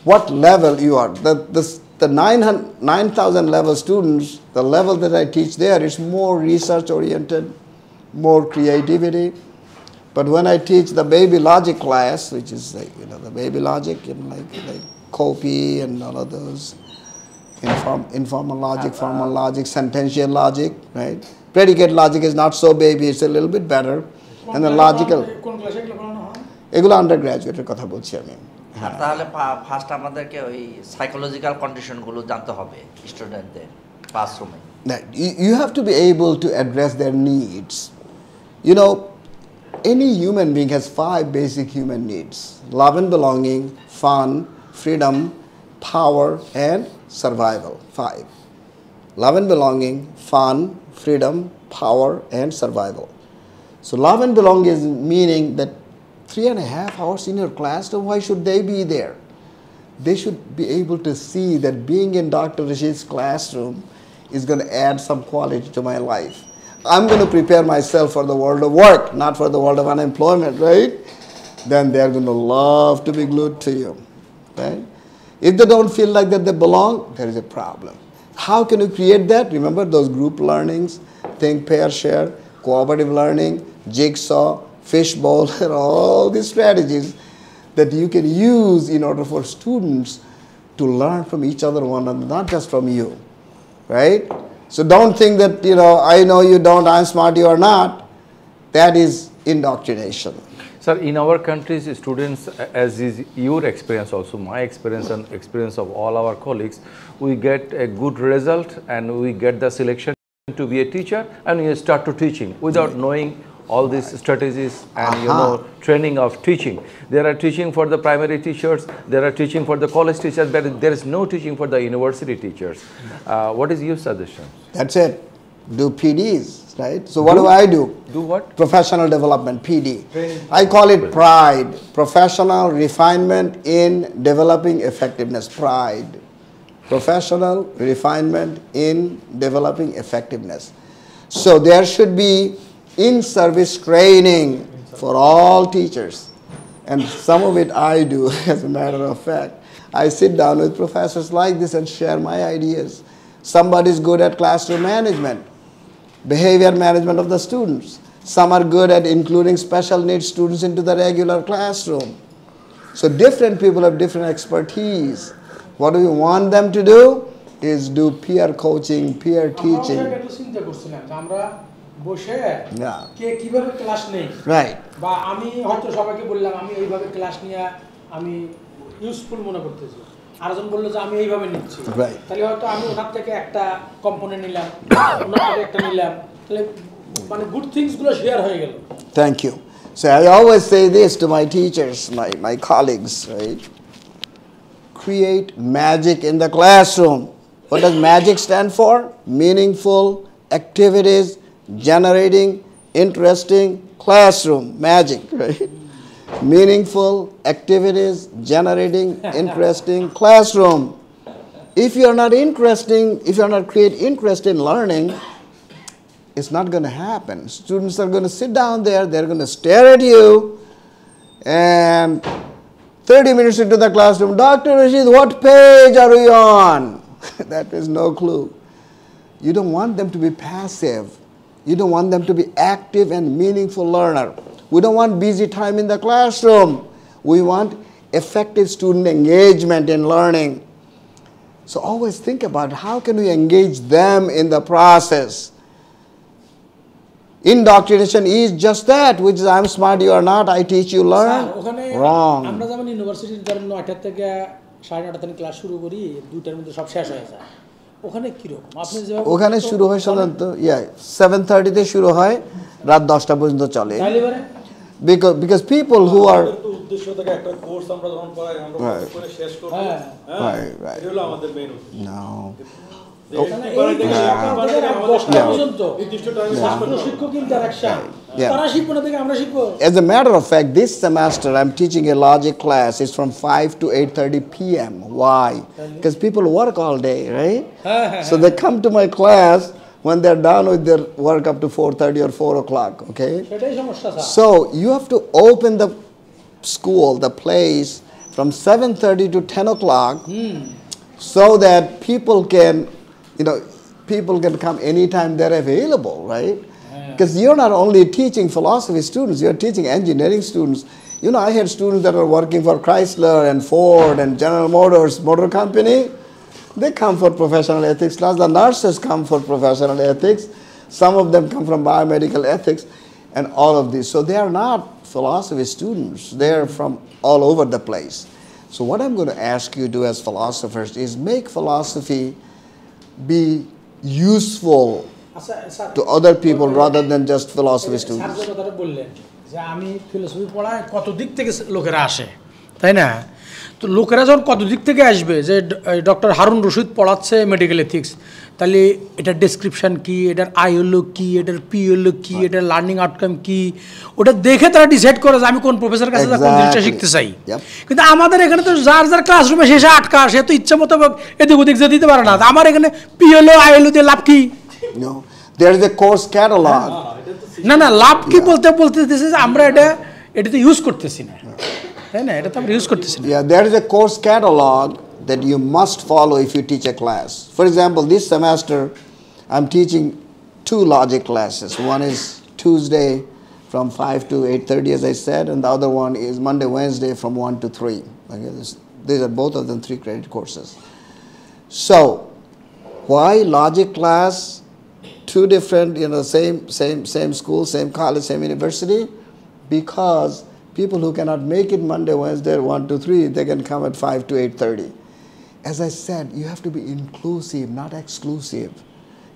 what level you are. The 9,000 level students, the level that I teach there is more research oriented, more creativity. But when I teach the baby logic class, which is like, you know, the baby logic and like copy and all of those, informal logic, formal logic, sentential logic, right? Predicate logic is not so baby, it's a little bit better. And the logical, এগুলো আন্ডারগ্র্যাজুয়েটের কথা বলছি আমি। তাহলে first আমাদেরকে ওই psychological কন্ডিশনগুলো জানতে হবে স্টুডেন্টদের ক্লাসরুমে। You have to be able to address their needs. You know, any human being has 5 basic human needs: love and belonging, fun, freedom, power, and survival. 5. Love and belonging, fun, freedom, power, and survival. So love and belonging is meaning that 3.5 hours in your classroom, why should they be there? They should be able to see that being in Dr. Rashid's classroom is going to add some quality to my life. I'm going to prepare myself for the world of work, not for the world of unemployment, right? Then they're going to love to be glued to you, right? If they don't feel like that they belong, there is a problem. How can you create that? Remember those group learnings, think, pair, share, cooperative learning, jigsaw, fishbowl, and all these strategies that you can use in order for students to learn from each other, one another, not just from you, right? So don't think that, you know, I know you don't, I'm smart, you are not. That is indoctrination. Sir, in our countries, students, as is your experience also, my experience and experience of all our colleagues, we get a good result and we get the selection to be a teacher and you start to teaching without knowing all these strategies and you know training of teaching. There are teaching for the primary teachers, there are teaching for the college teachers, but there is no teaching for the university teachers. What is your suggestion? That's it. Do PDs, right? So what do I do? Do what? Professional development, PD. I call it PRIDE, Professional Refinement in Developing Effectiveness, PRIDE. Professional Refinement in Developing Effectiveness. So there should be in-service training for all teachers. And some of it I do, as a matter of fact. I sit down with professors like this and share my ideas. Somebody's good at classroom management, behavior management of the students. Some are good at including special needs students into the regular classroom. So different people have different expertise. What do we want them to do? Is do peer coaching, peer teaching. বসে কে কিভাবে class নেই, right, বা আমি হয়তো সবাইকে বললাম আমি এইভাবে ক্লাস নিয়ে আমি ইউজফুল মনে করতেছি, আরেকজন বললো যে আমি এইভাবে নিচ্ছি, তাহলে হয়তো আমি ওনার থেকে একটা কম্পোনেন্ট নিলাম, ওনার থেকে একটা নিলাম, তাহলে মানে গুড থিংস গুলো শেয়ার হয়ে গেল। Thank you. So I always say this to my teachers, my colleagues, right? Create magic in the classroom. What does magic stand for? Meaningful activities generating interesting classroom. Magic, right? Meaningful activities generating interesting classroom. If you are not create interest in learning, it's not going to happen. Students are going to sit down there, they're going to stare at you, and 30 minutes into the classroom, Dr. Rashid, what page are we on? That is no clue. You don't want them to be passive. You don't want them to be active and meaningful learner. We don't want busy time in the classroom. We want effective student engagement in learning. So always think about how can we engage them in the process. Indoctrination is just that, which is I'm smart, you are not, I teach you learn. Wrong. আমরা যেমন ইউনিভার্সিটির ধরেন 9টা থেকে 9:30 থেকে class শুরু করি, 2টার মধ্যে সব শেষ হয়ে যায়। ওখানে কি রকম? আপনি যেভাবে ওখানে শুরু হয় সাধারণত 7:30 তে শুরু হয়, রাত 10টা পর্যন্ত চলে। Because people who are উদ্দেশ্য থেকে একটা কোর্স আমরা যখন পড়াই আমরা করে শেষ করব। right. এটা হলো আমাদের মেইন উদ্দেশ্য। No. As a matter of fact, this semester I'm teaching a logic class. It's from 5 to 8:30 p.m. Why? Because people work all day, right? So they come to my class when they're done with their work up to 4:30 or 4 o'clock, okay? So you have to open the school, the place, from 7:30 to 10 o'clock so that people can come anytime they're available, right? Because you're not only teaching philosophy students, you're teaching engineering students. You know, I had students that are working for Chrysler and Ford and General Motors Motor Company. They come for professional ethics class. The nurses come for professional ethics. Some of them come from biomedical ethics and all of this. So they are not philosophy students. They're from all over the place. So what I'm going to ask you to do as philosophers is make philosophy be useful to other people rather than just philosophy students. যে আমি philosophy পড়াই কত দিক থেকে লোকেরা আসে, তাই না? তো লোকেরা যখন কত দিক থেকে আসবে, যে ডক্টর হারুন রশিদ পড়াচ্ছে মেডিকেল এথিক্স, তাহলে এটার ডেসক্রিপশন কি, এটার আই হলো কি, এটার পি হলো কি, এটার লার্নিং আউটকাম কি, ওটা দেখে তারা ডিসাইড করে যে আমি কোন প্রফেসরের কাছে কোন জিনিসটা শিখতে চাই। কিন্তু আমাদের এখানে তো যার যার ক্লাসরুমে শেষে আটকা, সে তো ইচ্ছা মতো এদিক ওদিক যে দিতে পারে না। আমার এখানে পি হলো আই হলো দিয়ে লাভ কি? There is a course catalog. না না, লাভ কি বলতেছে যে আমরা এটাতে ইউজ করতেছি না, তাই না? এটা তো আমরা ইউজ করতেছি না। Yeah, there is a course catalog that you must follow if you teach a class. For example, this semester I'm teaching 2 logic classes. One is Tuesday from 5 to 8:30, as I said, and the other one is Monday, Wednesday from 1 to 3. Okay, these are both of them 3 credit courses. So, why logic class? 2 different, same school, same college, same university, because people who cannot make it Monday, Wednesday, 1 to 3, they can come at 5 to 8:30. As I said, you have to be inclusive, not exclusive.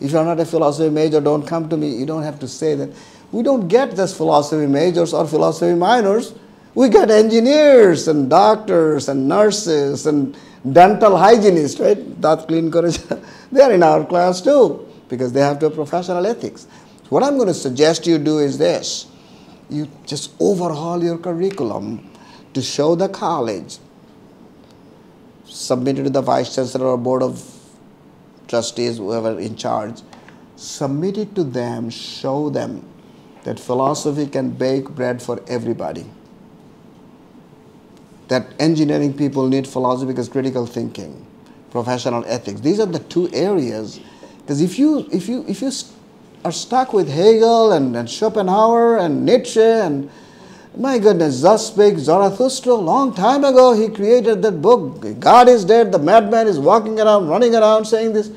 If you're not a philosophy major, don't come to me. You don't have to say that. We don't get just philosophy majors or philosophy minors. We get engineers and doctors and nurses and dental hygienists, right? They are in our class too, because they have to have professional ethics. So what I'm going to suggest you do is this. You just overhaul your curriculum to show the college, submit it to the vice chancellor or board of trustees, whoever in charge, submit it to them, show them that philosophy can bake bread for everybody. That engineering people need philosophy because critical thinking, professional ethics. These are the 2 areas. Because if you are stuck with Hegel and Schopenhauer and Nietzsche and, my goodness, thus spake Zarathustra, long time ago he created that book, God is dead, the madman is walking around, running around saying this.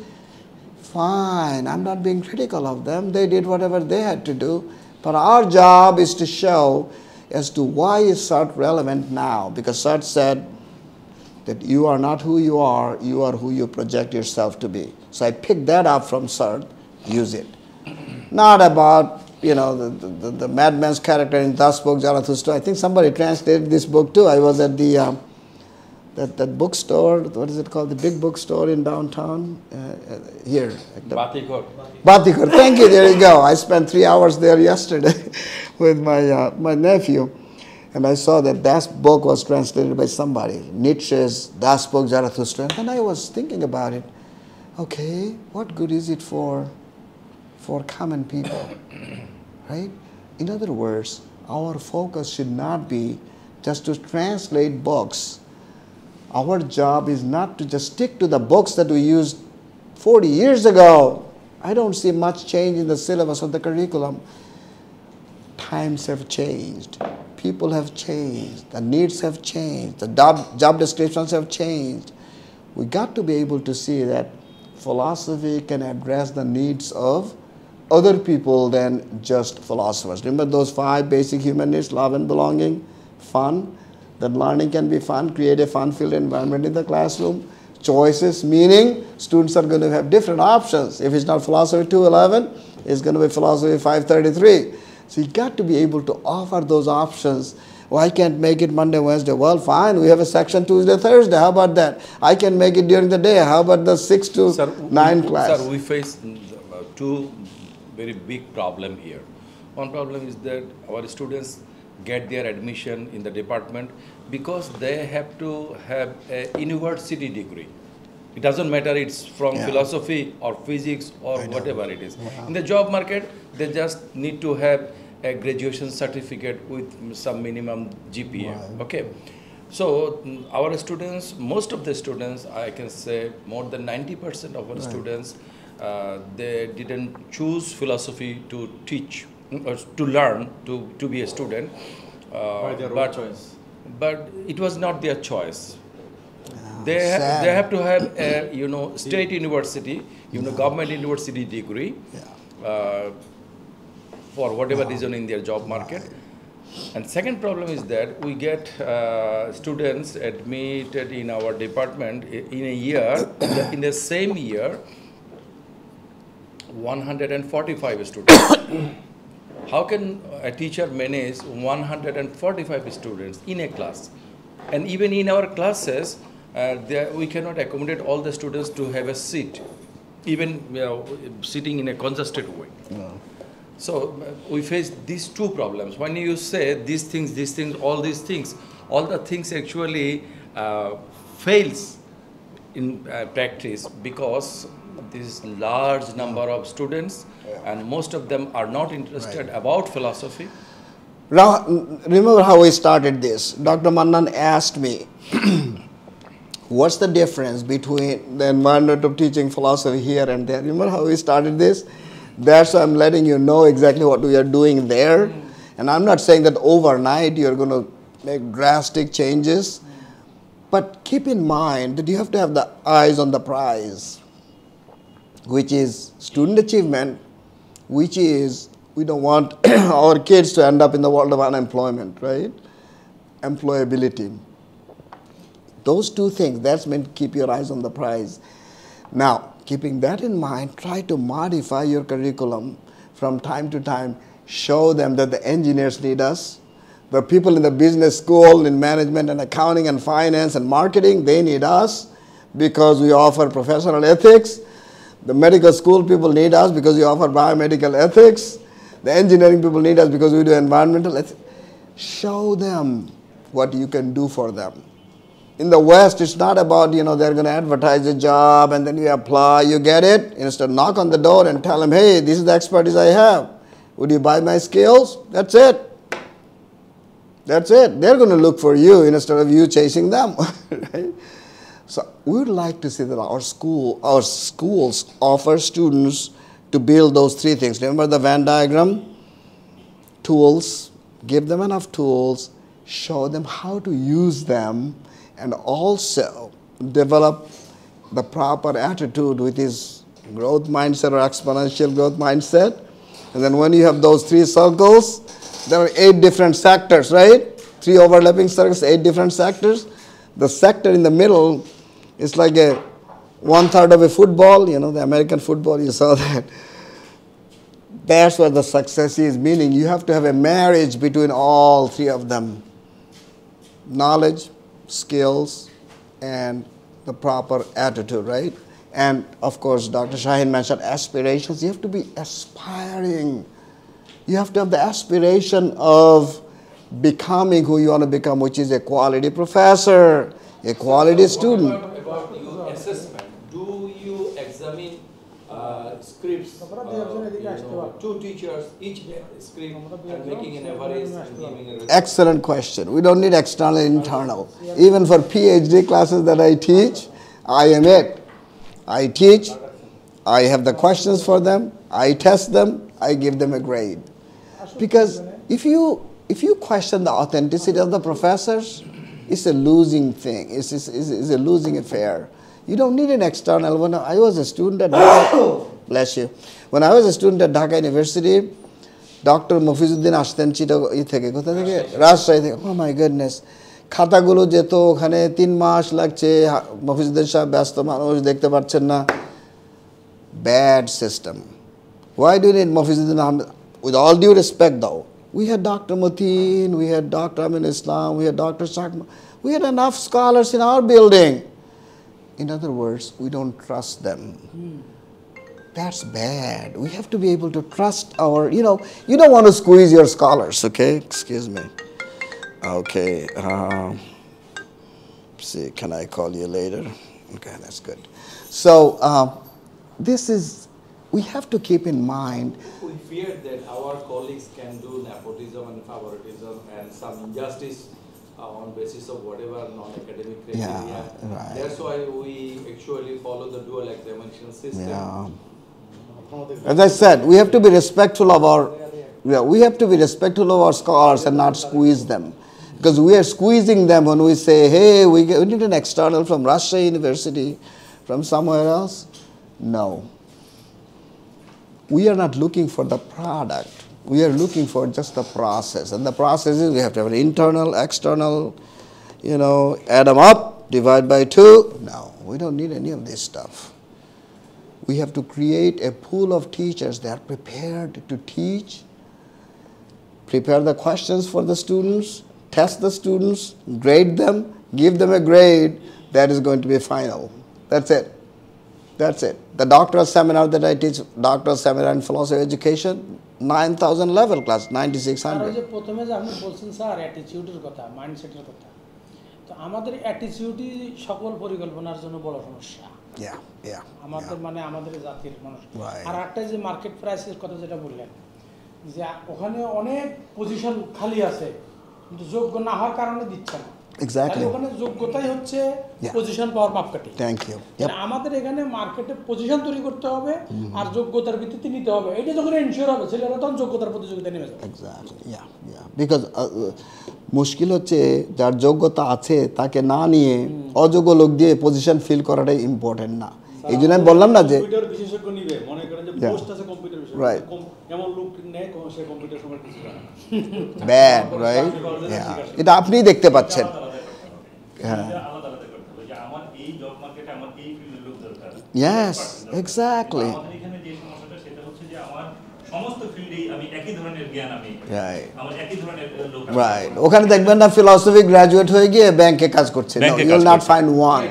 Fine, I'm not being critical of them. They did whatever they had to do. But our job is to show as to why is Sartre relevant now. Because Sartre said that you are not who you are who you project yourself to be. So I picked that up from Sartre, use it. Not about, the madman's character in Thus Spoke Zarathustra. I think somebody translated this book too. I was at the that bookstore, what is it called? The big bookstore in downtown here. Batikor. Thank you. There you go. I spent 3 hours there yesterday with my nephew, and I saw that book was translated by somebody, Nietzsche's Thus Spoke Zarathustra. And then I was thinking about it. Okay, what good is it for common people, right? In other words, our focus should not be just to translate books. Our job is not to just stick to the books that we used 40 years ago. I don't see much change in the syllabus of the curriculum. Times have changed. People have changed. The needs have changed. The job descriptions have changed. We got to be able to see that philosophy can address the needs of other people than just philosophers. Remember those 5 basic human needs: love and belonging, fun, that learning can be fun, create a fun-filled environment in the classroom, choices, meaning students are going to have different options. If it's not philosophy 211, it's going to be philosophy 533. So you got to be able to offer those options. Well, I can't make it Monday, Wednesday. Well, fine, we have a section Tuesday, Thursday. How about that? I can make it during the day. How about the 6 to 9 class? Sir, we face 2 very big problem here. One problem is that our students get their admission in the department because they have to have a university degree. It doesn't matter it's from philosophy or physics or whatever it is. In the job market, they just need to have a graduation certificate with some minimum GPA. Okay. So our students, most of the students, I can say more than 90% of our students, they didn't choose philosophy to teach, or to learn, to be a student. By their own choice. But it was not their choice. They have to have a state university, government university degree for whatever reason in their job market. And second problem is that we get students admitted in our department in a year, in the same year, 145 students. How can a teacher manage 145 students in a class? And even in our classes, we cannot accommodate all the students to have a seat, even sitting in a congested way. No. So we face these 2 problems. When you say these things, all the things actually fails in practice because this large number of students and most of them are not interested about philosophy. Remember how we started this? Dr. Mannan asked me, what's the difference between the environment of teaching philosophy here and there? Remember how we started this? That's why I'm letting you know exactly what we are doing there. And I'm not saying that overnight you're going to make drastic changes. But keep in mind that you have to have the eyes on the prize, which is student achievement, which is we don't want our kids to end up in the world of unemployment, right? Employability. Those 2 things, that's meant to keep your eyes on the prize. Now, keeping that in mind, try to modify your curriculum from time to time. Show them that the engineers need us. The people in the business school, in management and accounting and finance and marketing, they need us because we offer professional ethics. The medical school people need us because we offer biomedical ethics. The engineering people need us because we do environmental ethics. Show them what you can do for them. In the West, it's not about, they're going to advertise a job and then you apply, you get it. Instead, knock on the door and tell them, hey, this is the expertise I have. Would you buy my skills? That's it. That's it. They're going to look for you instead of you chasing them. Right? So we would like to see that our schools offer students to build those 3 things. Remember the Venn diagram? Tools. Give them enough tools. Show them how to use them. And also develop the proper attitude, which is growth mindset or exponential growth mindset. And then when you have those 3 circles, there are 8 different sectors, right? 3 overlapping circles, 8 different sectors. The sector in the middle is like a 1/3 of a football, the American football, you saw that. That's where the success is, meaning you have to have a marriage between all 3 of them. Knowledge, skills, and the proper attitude, right? And of course, Dr. Shaheen mentioned aspirations. You have to be aspiring. You have to have the aspiration of becoming who you want to become, which is a quality professor, a quality student. About your assessment, do you examine scripts, 2 teachers, each script, and making an average and giving a result? Excellent question. We don't need external and internal. Even for PhD classes that I teach, I am it. I teach, I have the questions for them, I test them, I give them a grade. Because if you question the authenticity of the professors, it's a losing thing. It's a losing affair. You don't need an external. When I was a student at Dhaka, bless you. When I was a student at Dhaka University, Dr. Mofizuddin আসতেন চিটাগং থেকে কোথা থেকে রাজশাহী থেকে oh my goodness খাতাগুলো যেত ওখানে 3 মাস লাগছে মফিজুদ্দিন সাহেব ব্যস্ত মানুষ দেখতে পাচ্ছেন না bad system. Why do you need Mofizuddin Ahmed? With all due respect though, we had Dr. Mateen, we had Dr. Amin Islam, we had Dr. Shakma. We had enough scholars in our building. In other words, we don't trust them. That's bad. We have to be able to trust our, you don't want to squeeze your scholars, okay? Excuse me. Okay. See, can I call you later? Okay, that's good. So, we have to keep in mind. We fear that our colleagues can do nepotism and favoritism and some injustice on basis of whatever non-academic criteria. Yeah, right. That's why we actually follow the dual examination system. Yeah. As I said, we have to be respectful of our scholars and not squeeze them. Because we are squeezing them when we say, hey, we need an external from Rajshahi University, from somewhere else. No. We are not looking for the product. We are looking for just the process. And the process is we have to have an internal, external, add them up, divide by 2. No, we don't need any of this stuff. We have to create a pool of teachers that are prepared to teach, prepare the questions for the students, test the students, grade them, give them a grade that is going to be final. That's it. That's it. The doctoral seminar that I teach, doctoral seminar in philosophy education, 9,000 level class, 9,600. প্রথমে যে আপনি বলছেন sir অ্যাটিটিউডের কথা, মাইন্ডসেটের কথা, তো আমাদের অ্যাটিটিউডই সকল পরিকল্পনার জন্য বড় সমস্যা। আমাদের জাতির মানুষ। আর একটা যে মার্কেট প্রাইসের কথা যেটা বললেন, যে ওখানে অনেক পজিশন খালি আছে, কিন্তু যোগ্য না হওয়ার কারণে দিচ্ছে না। Exactly. ওখানে যোগ্যতাই হচ্ছে পজিশন পাওয়ার মাপকাঠি। Thank you. আমাদের এখানে মার্কেটে পজিশন তৈরি করতে হবে আর যোগ্যতার ভিত্তিতে নিতে হবে। এটা যখন এনশিওর হবে ছেলেরা তখন যোগ্যতার প্রতিযোগিতা নেমে যাবে। Exactly. Yeah. Because মুশকিল হচ্ছে যার যোগ্যতা আছে তাকে না নিয়ে অযোগ্য লোক দিয়ে পজিশন ফিল করাটাই ইম্পর্টেন্ট না। এই জন্য আমি বললাম না যে কম্পিউটার বিশেষজ্ঞ নিবে, মনে করেন যে পোস্ট আছে কম্পিউটার বিশেষজ্ঞ, এমন লোক নেয় কোন সে কম্পিউটার সম্পর্কে কিছু জানে না। Bad, right? এটা আপনিই দেখতে পাচ্ছেন। Yes, exactly. Right. ওখানে দেখবেন না ফিলসফি গ্রাজুয়েট হয়ে গিয়ে ব্যাংকে কাজ করছে। You will not find one.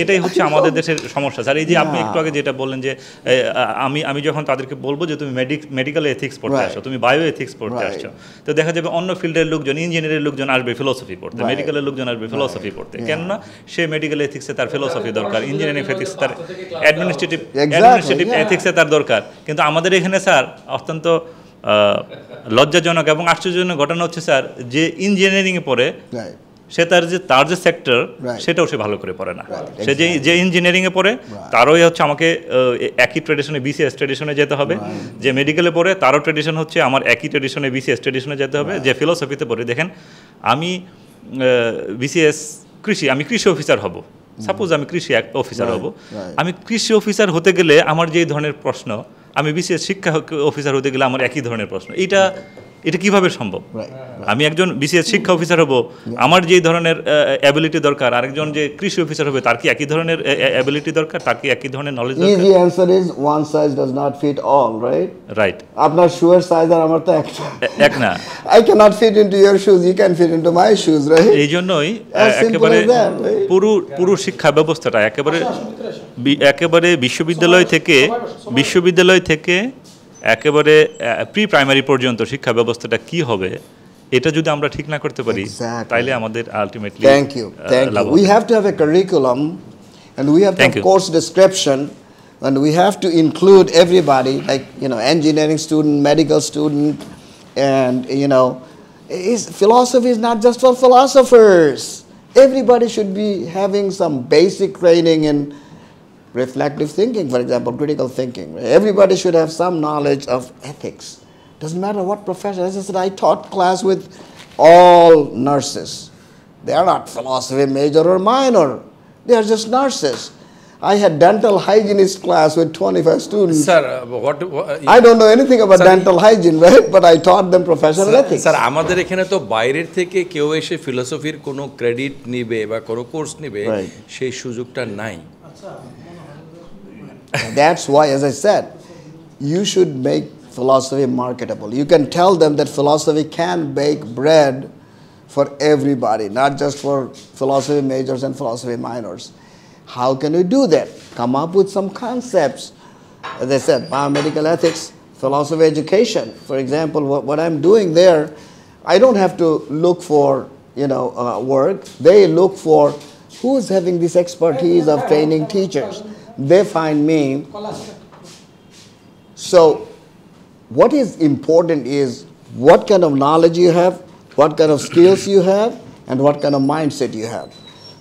এটাই হচ্ছে আমাদের দেশের সমস্যা স্যার। এই যে আপনি একটু আগে যেটা বললেন যে আমি যখন তাদেরকে বলবো যে তুমি মেডিকেল এথিক্স পড়তে আসছো, তুমি বায়ো এথিক্স পড়তে আসছো, তো দেখা যাবে অন্য ফিল্ডের লোকজন, ইঞ্জিনিয়ারিংয়ের লোকজন আসবে ফিলসফি পড়তে, মেডিকেলের লোকজন আসবে ফিলসফি পড়তে। কেননা সে মেডিকেল এথিক্সে তার ফিলসফি দরকার, ইঞ্জিনিয়ারিং এথিক্সে তার অ্যাডমিনিস্ট্রেটিভ এথিক্সে তার দরকার। কিন্তু আমাদের এখানে স্যার অত্যন্ত লজ্জাজনক এবং আশ্চর্যজনক ঘটনা হচ্ছে স্যার, যে ইঞ্জিনিয়ারিংয়ে পড়ে সে তার যে সেক্টর সেটাও সে ভালো করে পড়ে না। সে যে ইঞ্জিনিয়ারিংয়ে পড়ে তারও হচ্ছে আমাকে একই ট্রেডিশনে বিসিএস ট্রেডিশনে যেতে হবে, যে মেডিকেলে পড়ে তারও ট্রেডিশন হচ্ছে আমার একই ট্রেডিশনে বিসিএস ট্রেডিশনে যেতে হবে, যে ফিলসফিতে পড়ে দেখেন আমি বিসিএস কৃষি, আমি কৃষি অফিসার হব, সাপোজ আমি কৃষি অফিসার হব, আমি কৃষি অফিসার হতে গেলে আমার যে ধরনের প্রশ্ন, আমি বিসিএস শিক্ষা অফিসার হতে গেলে আমার একই ধরনের প্রশ্ন। এটা কিভাবে সম্ভব? আমি একজন বিসিএস শিক্ষা অফিসার হব, আমার যে ধরনের অ্যাবিলিটি দরকার, আরেকজন যে কৃষি অফিসার হবে তার কি একই ধরনের অ্যাবিলিটি দরকার, তার কি একই ধরনের নলেজ দরকার? Easy answer is one size does not fit all, right? Right. আপনার শুয়ের সাইজ আর আমার তো এক না। I cannot fit into your shoes, you can fit into my shoes, right? এই জন্যই পুরো শিক্ষা ব্যবস্থাটা একেবারে বিশ্ববিদ্যালয় থেকে একেবারে প্রি প্রাইমারি পর্যন্ত শিক্ষা ব্যবস্থাটা কি হবে, এটা যদি আমরা ঠিক না করতে পারি তাইলে আমাদের ultimately Thank you. We have to have a curriculum and we have to have course description and we have to include everybody, like engineering student, medical student, and philosophy is not just for philosophers. Everybody should be having some basic training in reflective thinking, for example, critical thinking. Everybody should have some knowledge of ethics. Doesn't matter what profession. As I said, I taught class with all nurses. They are not philosophy major or minor. They are just nurses. I had dental hygienist class with 25 students. Sir, I don't know anything about dental hygiene, right? But I taught them professional ethics. Sir আমাদের এখানে তো বাইরের থেকে কেউ এসে ফিলোসফির কোনো credit নিবে বা কোনো কোর্স নিবে সেই সুযোগটা নাই। That's why, as I said, you should make philosophy marketable. You can tell them that philosophy can bake bread for everybody, not just for philosophy majors and philosophy minors. How can we do that? Come up with some concepts. As I said, biomedical ethics, philosophy education. For example, what I'm doing there, I don't have to look for, work. They look for who's having this expertise of training teachers. They find me. So what is important is what kind of knowledge you have, what kind of skills you have, and what kind of mindset you have.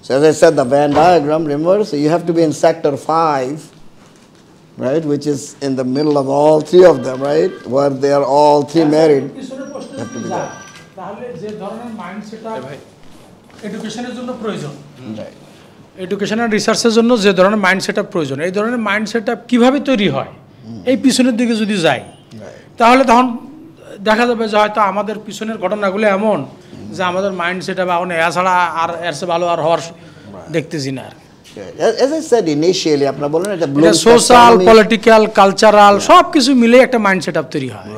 So as I said, the Venn diagram, remember, so you have to be in sector 5, right, which is in the middle of all three of them, right, where they are all three married. You have to be there. তাহলে যে ধরনের মাইন্ডসেটটা এডুকেশনের জন্য প্রয়োজন, education আর রিসার্চের জন্য যে ধরনের মাইন্ডসেটটা প্রয়োজন, এই ধরনের মাইন্ডসেটটা কিভাবে তৈরি হয় এই পিছনের দিকে যদি যাই, তাহলে তখন দেখা যাবে যে হয়তো আমাদের পিছনের ঘটনাগুলো এমন যে আমাদের মাইন্ডসেটটা বা এছাড়া আর এর চেয়ে ভালো আর হওয়ার দেখতেছি না। As I said initially, আপনারা বলেন এটা সোশ্যাল, পলিটিক্যাল, কালচারাল সব কিছু মিলে একটা মাইন্ডসেট আপ তৈরি হয়।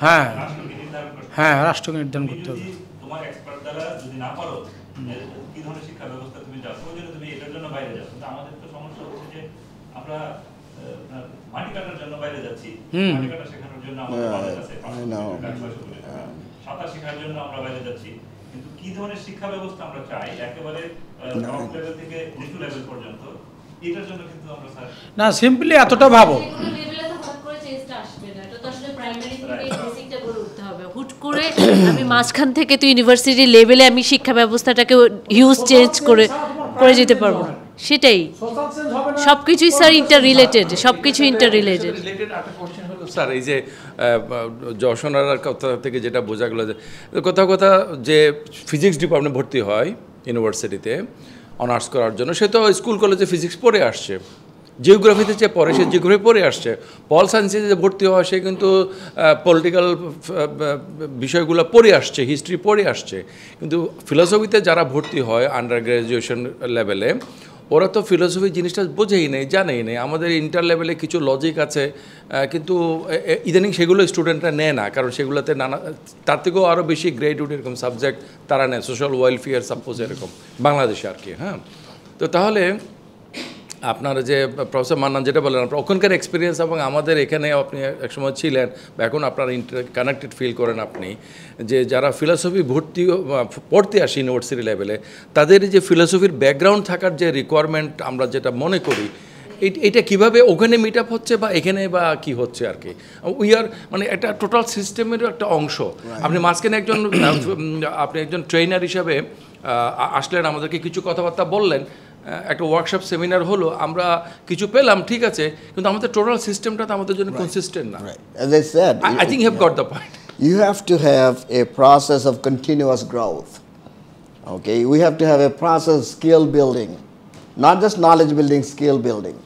হ্যাঁ হ্যাঁ, রাষ্ট্রকে নির্ধারণ করতে হবে। তোমার এক্সপার্ট দ্বারা যদি না পারো কি ধরনের শিক্ষা ব্যবস্থা তুমি যাও, প্রয়োজনে তুমি এটার জন্য বাইরে যাও। কিন্তু আমাদের তো সমস্যা হচ্ছে যে আমরা মাটি কাটার জন্য বাইরে যাচ্ছি, মাটি কাটা শেখানোর জন্য আমাদের বাইরে যাচ্ছে, সাঁতার শেখার জন্য আমরা বাইরে যাচ্ছি। কিন্তু কি ধরনের শিক্ষা ব্যবস্থা আমরা চাই একেবারে টপ লেভেল থেকে নিচু লেভেল পর্যন্ত, এটার জন্য কিন্তু আমরা স্যার না সিম্পলি এতটা ভাবো, হুট করে আমি মাঝখান থেকে তো ইউনিভার্সিটি লেভেলে আমি শিক্ষা ব্যবস্থাটাকে হিউজ চেঞ্জ করে যেতে পারবো না। সেটাই সব কিছুই স্যার ইন্টার রিলেটেড, সব কিছু ইন্টার রিলেটেড। স্যার এই যে যশোনার কথা থেকে যেটা বোঝা গেল, যে কথা যে ফিজিক্স ডিপার্টমেন্টে ভর্তি হয় ইউনিভার্সিটিতে অনার্স করার জন্য, সে তো স্কুল কলেজে ফিজিক্স পড়ে আসছে, জিওগ্রাফিতে যে পড়ে সে জিওগ্রাফি পড়ে আসছে, পল সায়েন্সে যে ভর্তি হয় সে কিন্তু পলিটিক্যাল বিষয়গুলো পড়ে আসছে, হিস্ট্রি পড়ে আসছে। কিন্তু ফিলোসফিতে যারা ভর্তি হয় আন্ডার গ্র্যাজুয়েশন লেভেলে, ওরা তো ফিলোসফি জিনিসটা বোঝেই নেই, জানেই নেই। আমাদের ইন্টার লেভেলে কিছু লজিক আছে, কিন্তু ইদানিং সেগুলো স্টুডেন্টরা নেয় না, কারণ সেগুলোতে নানা তার থেকেও আরও বেশি গ্রেডউড এরকম সাবজেক্ট তারা নেয়, সোশ্যাল ওয়েলফেয়ার সাপোজ এরকম বাংলাদেশে আর কি। হ্যাঁ, তো তাহলে আপনারা যে প্রফেসর মান্নান যেটা বললেন, আপনার ওখানকার এক্সপিরিয়েন্স এবং আমাদের এখানে আপনি একসময় ছিলেন বা এখন আপনার কানেক্টেড ফিল করেন আপনি, যে যারা ফিলোসফি পড়তে আসে ইউনিভার্সিটি লেভেলে, তাদের যে ফিলোসফির ব্যাকগ্রাউন্ড থাকার যে রিকোয়ারমেন্ট আমরা যেটা মনে করি, এটা কীভাবে ওখানে মিট আপ হচ্ছে বা এখানে বা কি হচ্ছে আর কি। উই আর মানে একটা টোটাল সিস্টেমেরও একটা অংশ। আপনি মাঝখানে আপনি একজন ট্রেনার হিসাবে আসলেন, আমাদেরকে কিছু কথাবার্তা বললেন, একটা ওয়ার্কশপ সেমিনার হলো, আমরা কিছু পেলাম, ঠিক আছে, কিন্তু আমাদের টোটাল সিস্টেমটা তো আমাদের জন্য কনসিস্টেন্ট না। As I said, I think you have got the point. You have to have a process of continuous growth. Okay, we have to have a process of skill building, not just knowledge building, skill building.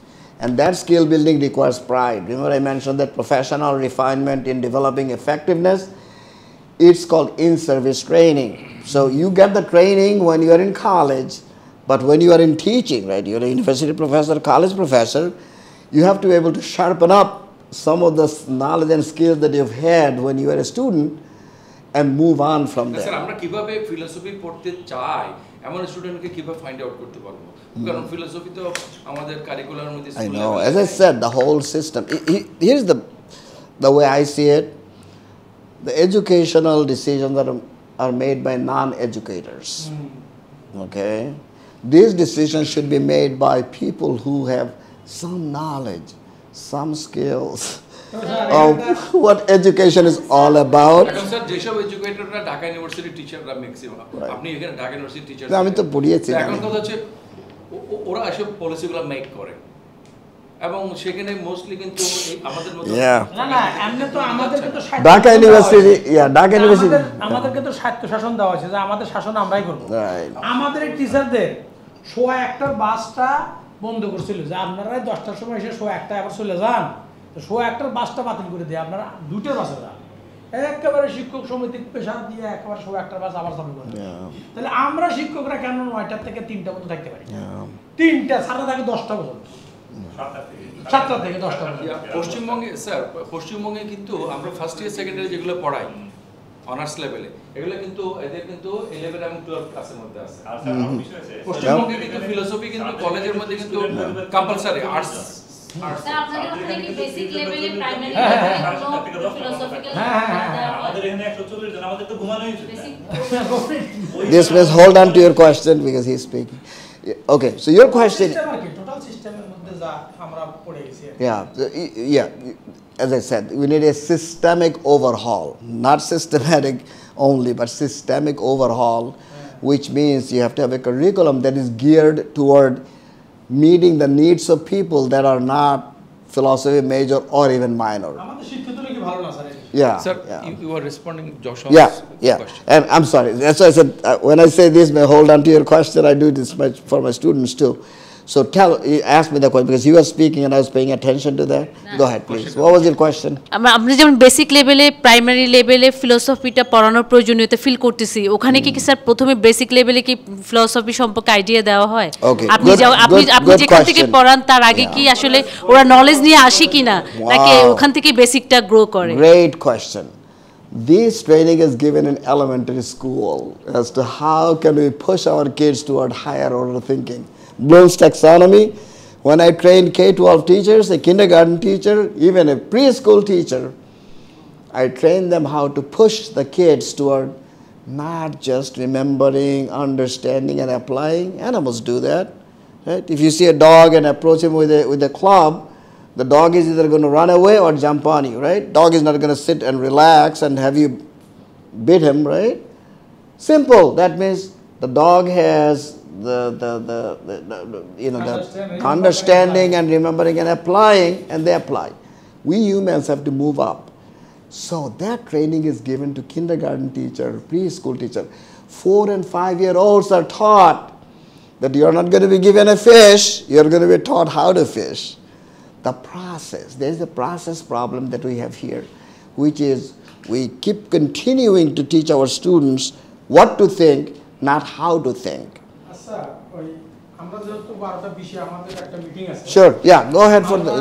And that skill building requires pride. Remember I mentioned that professional refinement in developing effectiveness, it's called in-service training. So you get the training when you are in college, but when you are in teaching, right, you're a university professor, college professor, you have to be able to sharpen up some of the knowledge and skills that you've had when you were a student and move on from there. Sir আমরা কিভাবে philosophy পড়তে চাই এমন স্টুডেন্টকে কিভাবে find out করতে পারবো? কারণ ফিলোসফি তো আমাদের কারিকুলামের মধ্যে I know, as I said, the whole system. Here's the way I see it. The educational decisions are made by non-educators. Okay? These decisions should be made by people who have some knowledge, some skills, of what education is all about. এখন sir যেসব এডুকেটররা Dhaka university টিচাররা maximum আপনি এখানে Dhaka university teacher আমি তো পড়িয়েছি এখন কথা হচ্ছে ওরা এসব পলিসিগুলো মেক করে এবং সেখানে মোস্টলি কিন্তু আমাদের মতো না না এমনি তো আমাদেরকে তো ঢাকা ইউনিভার্সিটি ঢাকা ইউনিভার্সিটি আমাদেরকে তো স্বায়ত্ত শাসন দেওয়া হয়েছে যে আমাদের শাসন আমরাই করব আমাদের এই টিচারদের 1:01টার বাসটা বন্ধ করছিল যে আপনারা 10টার সময় এসে 1:01টায় আবার চলে যান তো 1:01টার বাসটা বাতিল করে দিয়ে আপনারা 2টার বাসে যান একেবারে শিক্ষক সমিতির পেশা দিয়ে একেবারে 1:01টার বাস আবার চালু করে তাহলে আমরা শিক্ষকরা কেন 9টার থেকে 3টা পর্যন্ত থাকতে পারি 3টা ছাড়া থাকে 10টা পর্যন্ত 7টা থেকে 10টা পশ্চিমবঙ্গে স্যার পশ্চিমবঙ্গে কিন্তু আমরা ফার্স্ট ইয়ার সেকেন্ড ইয়ার যেগুলো পড়াই অনার্স লেভেলে এগুলো কিন্তু এদের কিন্তু 11 এবং 12 ক্লাসের মধ্যে আছে পশ্চিমবঙ্গে কিন্তু ফিলোসফি কিন্তু কলেজের মধ্যে কিন্তু কম্পালসরি আর্টস স্যার আপনাদের ওখানে কি বেসিক লেভেলে প্রাইমারি ফিলোসফিক্যাল আমাদের এখানে 140 জন আমাদের তো ঘুমানোই This means hold on to your question because he is speaking. Okay, so your question. Total সিস্টেমের মধ্যে যা আমরা পড়ে গেছি Yeah. As I said, we need a systemic overhaul, not systematic only, but systemic overhaul, which means you have to have a curriculum that is geared toward meeting the needs of people that are not philosophy major or even minor. আমাদের শিক্ষিত কি ভালো না sir Yeah. Sir, yeah. you are responding Joshua's question. And I'm sorry. That's why I said when I say this, may hold on to your question. I do this much for my students too. So ask me the question because you were speaking and I was paying attention to that. Go ahead, please. What was your question? আপনি যেমন basic লেভেলে primary লেভেলে ফিলোসফিটা পড়ানোর প্রয়োজনীয়তা feel করতেছি ওখানে কি sir প্রথমে বেসিক লেভেলে কি ফিলোসফি সম্পর্কে আইডিয়া দেওয়া হয় আপনি আপনি যেখান থেকে পড়ান তার আগে কি আসলে ওরা নলেজ নিয়ে আসে কিনা নাকি ওখান থেকে বেসিকটা গ্রো করে Great question. This training is given in elementary school as to how can we push our kids toward higher order thinking. Bloom's taxonomy, when I trained K-12 teachers, a kindergarten teacher, even a preschool teacher, I trained them how to push the kids toward not just remembering, understanding and applying. Animals do that. Right? If you see a dog and approach him with a club, the dog is either going to run away or jump on you, right? Dog is not going to sit and relax and have you beat him, right? Simple. That means the dog has the understanding and remembering and applying, and they apply. We humans have to move up. So that training is given to kindergarten teacher, preschool teacher. 4 and 5-year-olds are taught that you're not going to be given a fish, you're going to be taught how to fish. The process, there's a process problem that we have here, which is we keep continuing to teach our students what to think, not how to think. আমরা যেহেতু 12টা 20-এ আমাদের একটা meeting আছে Sure, yeah, go ahead for the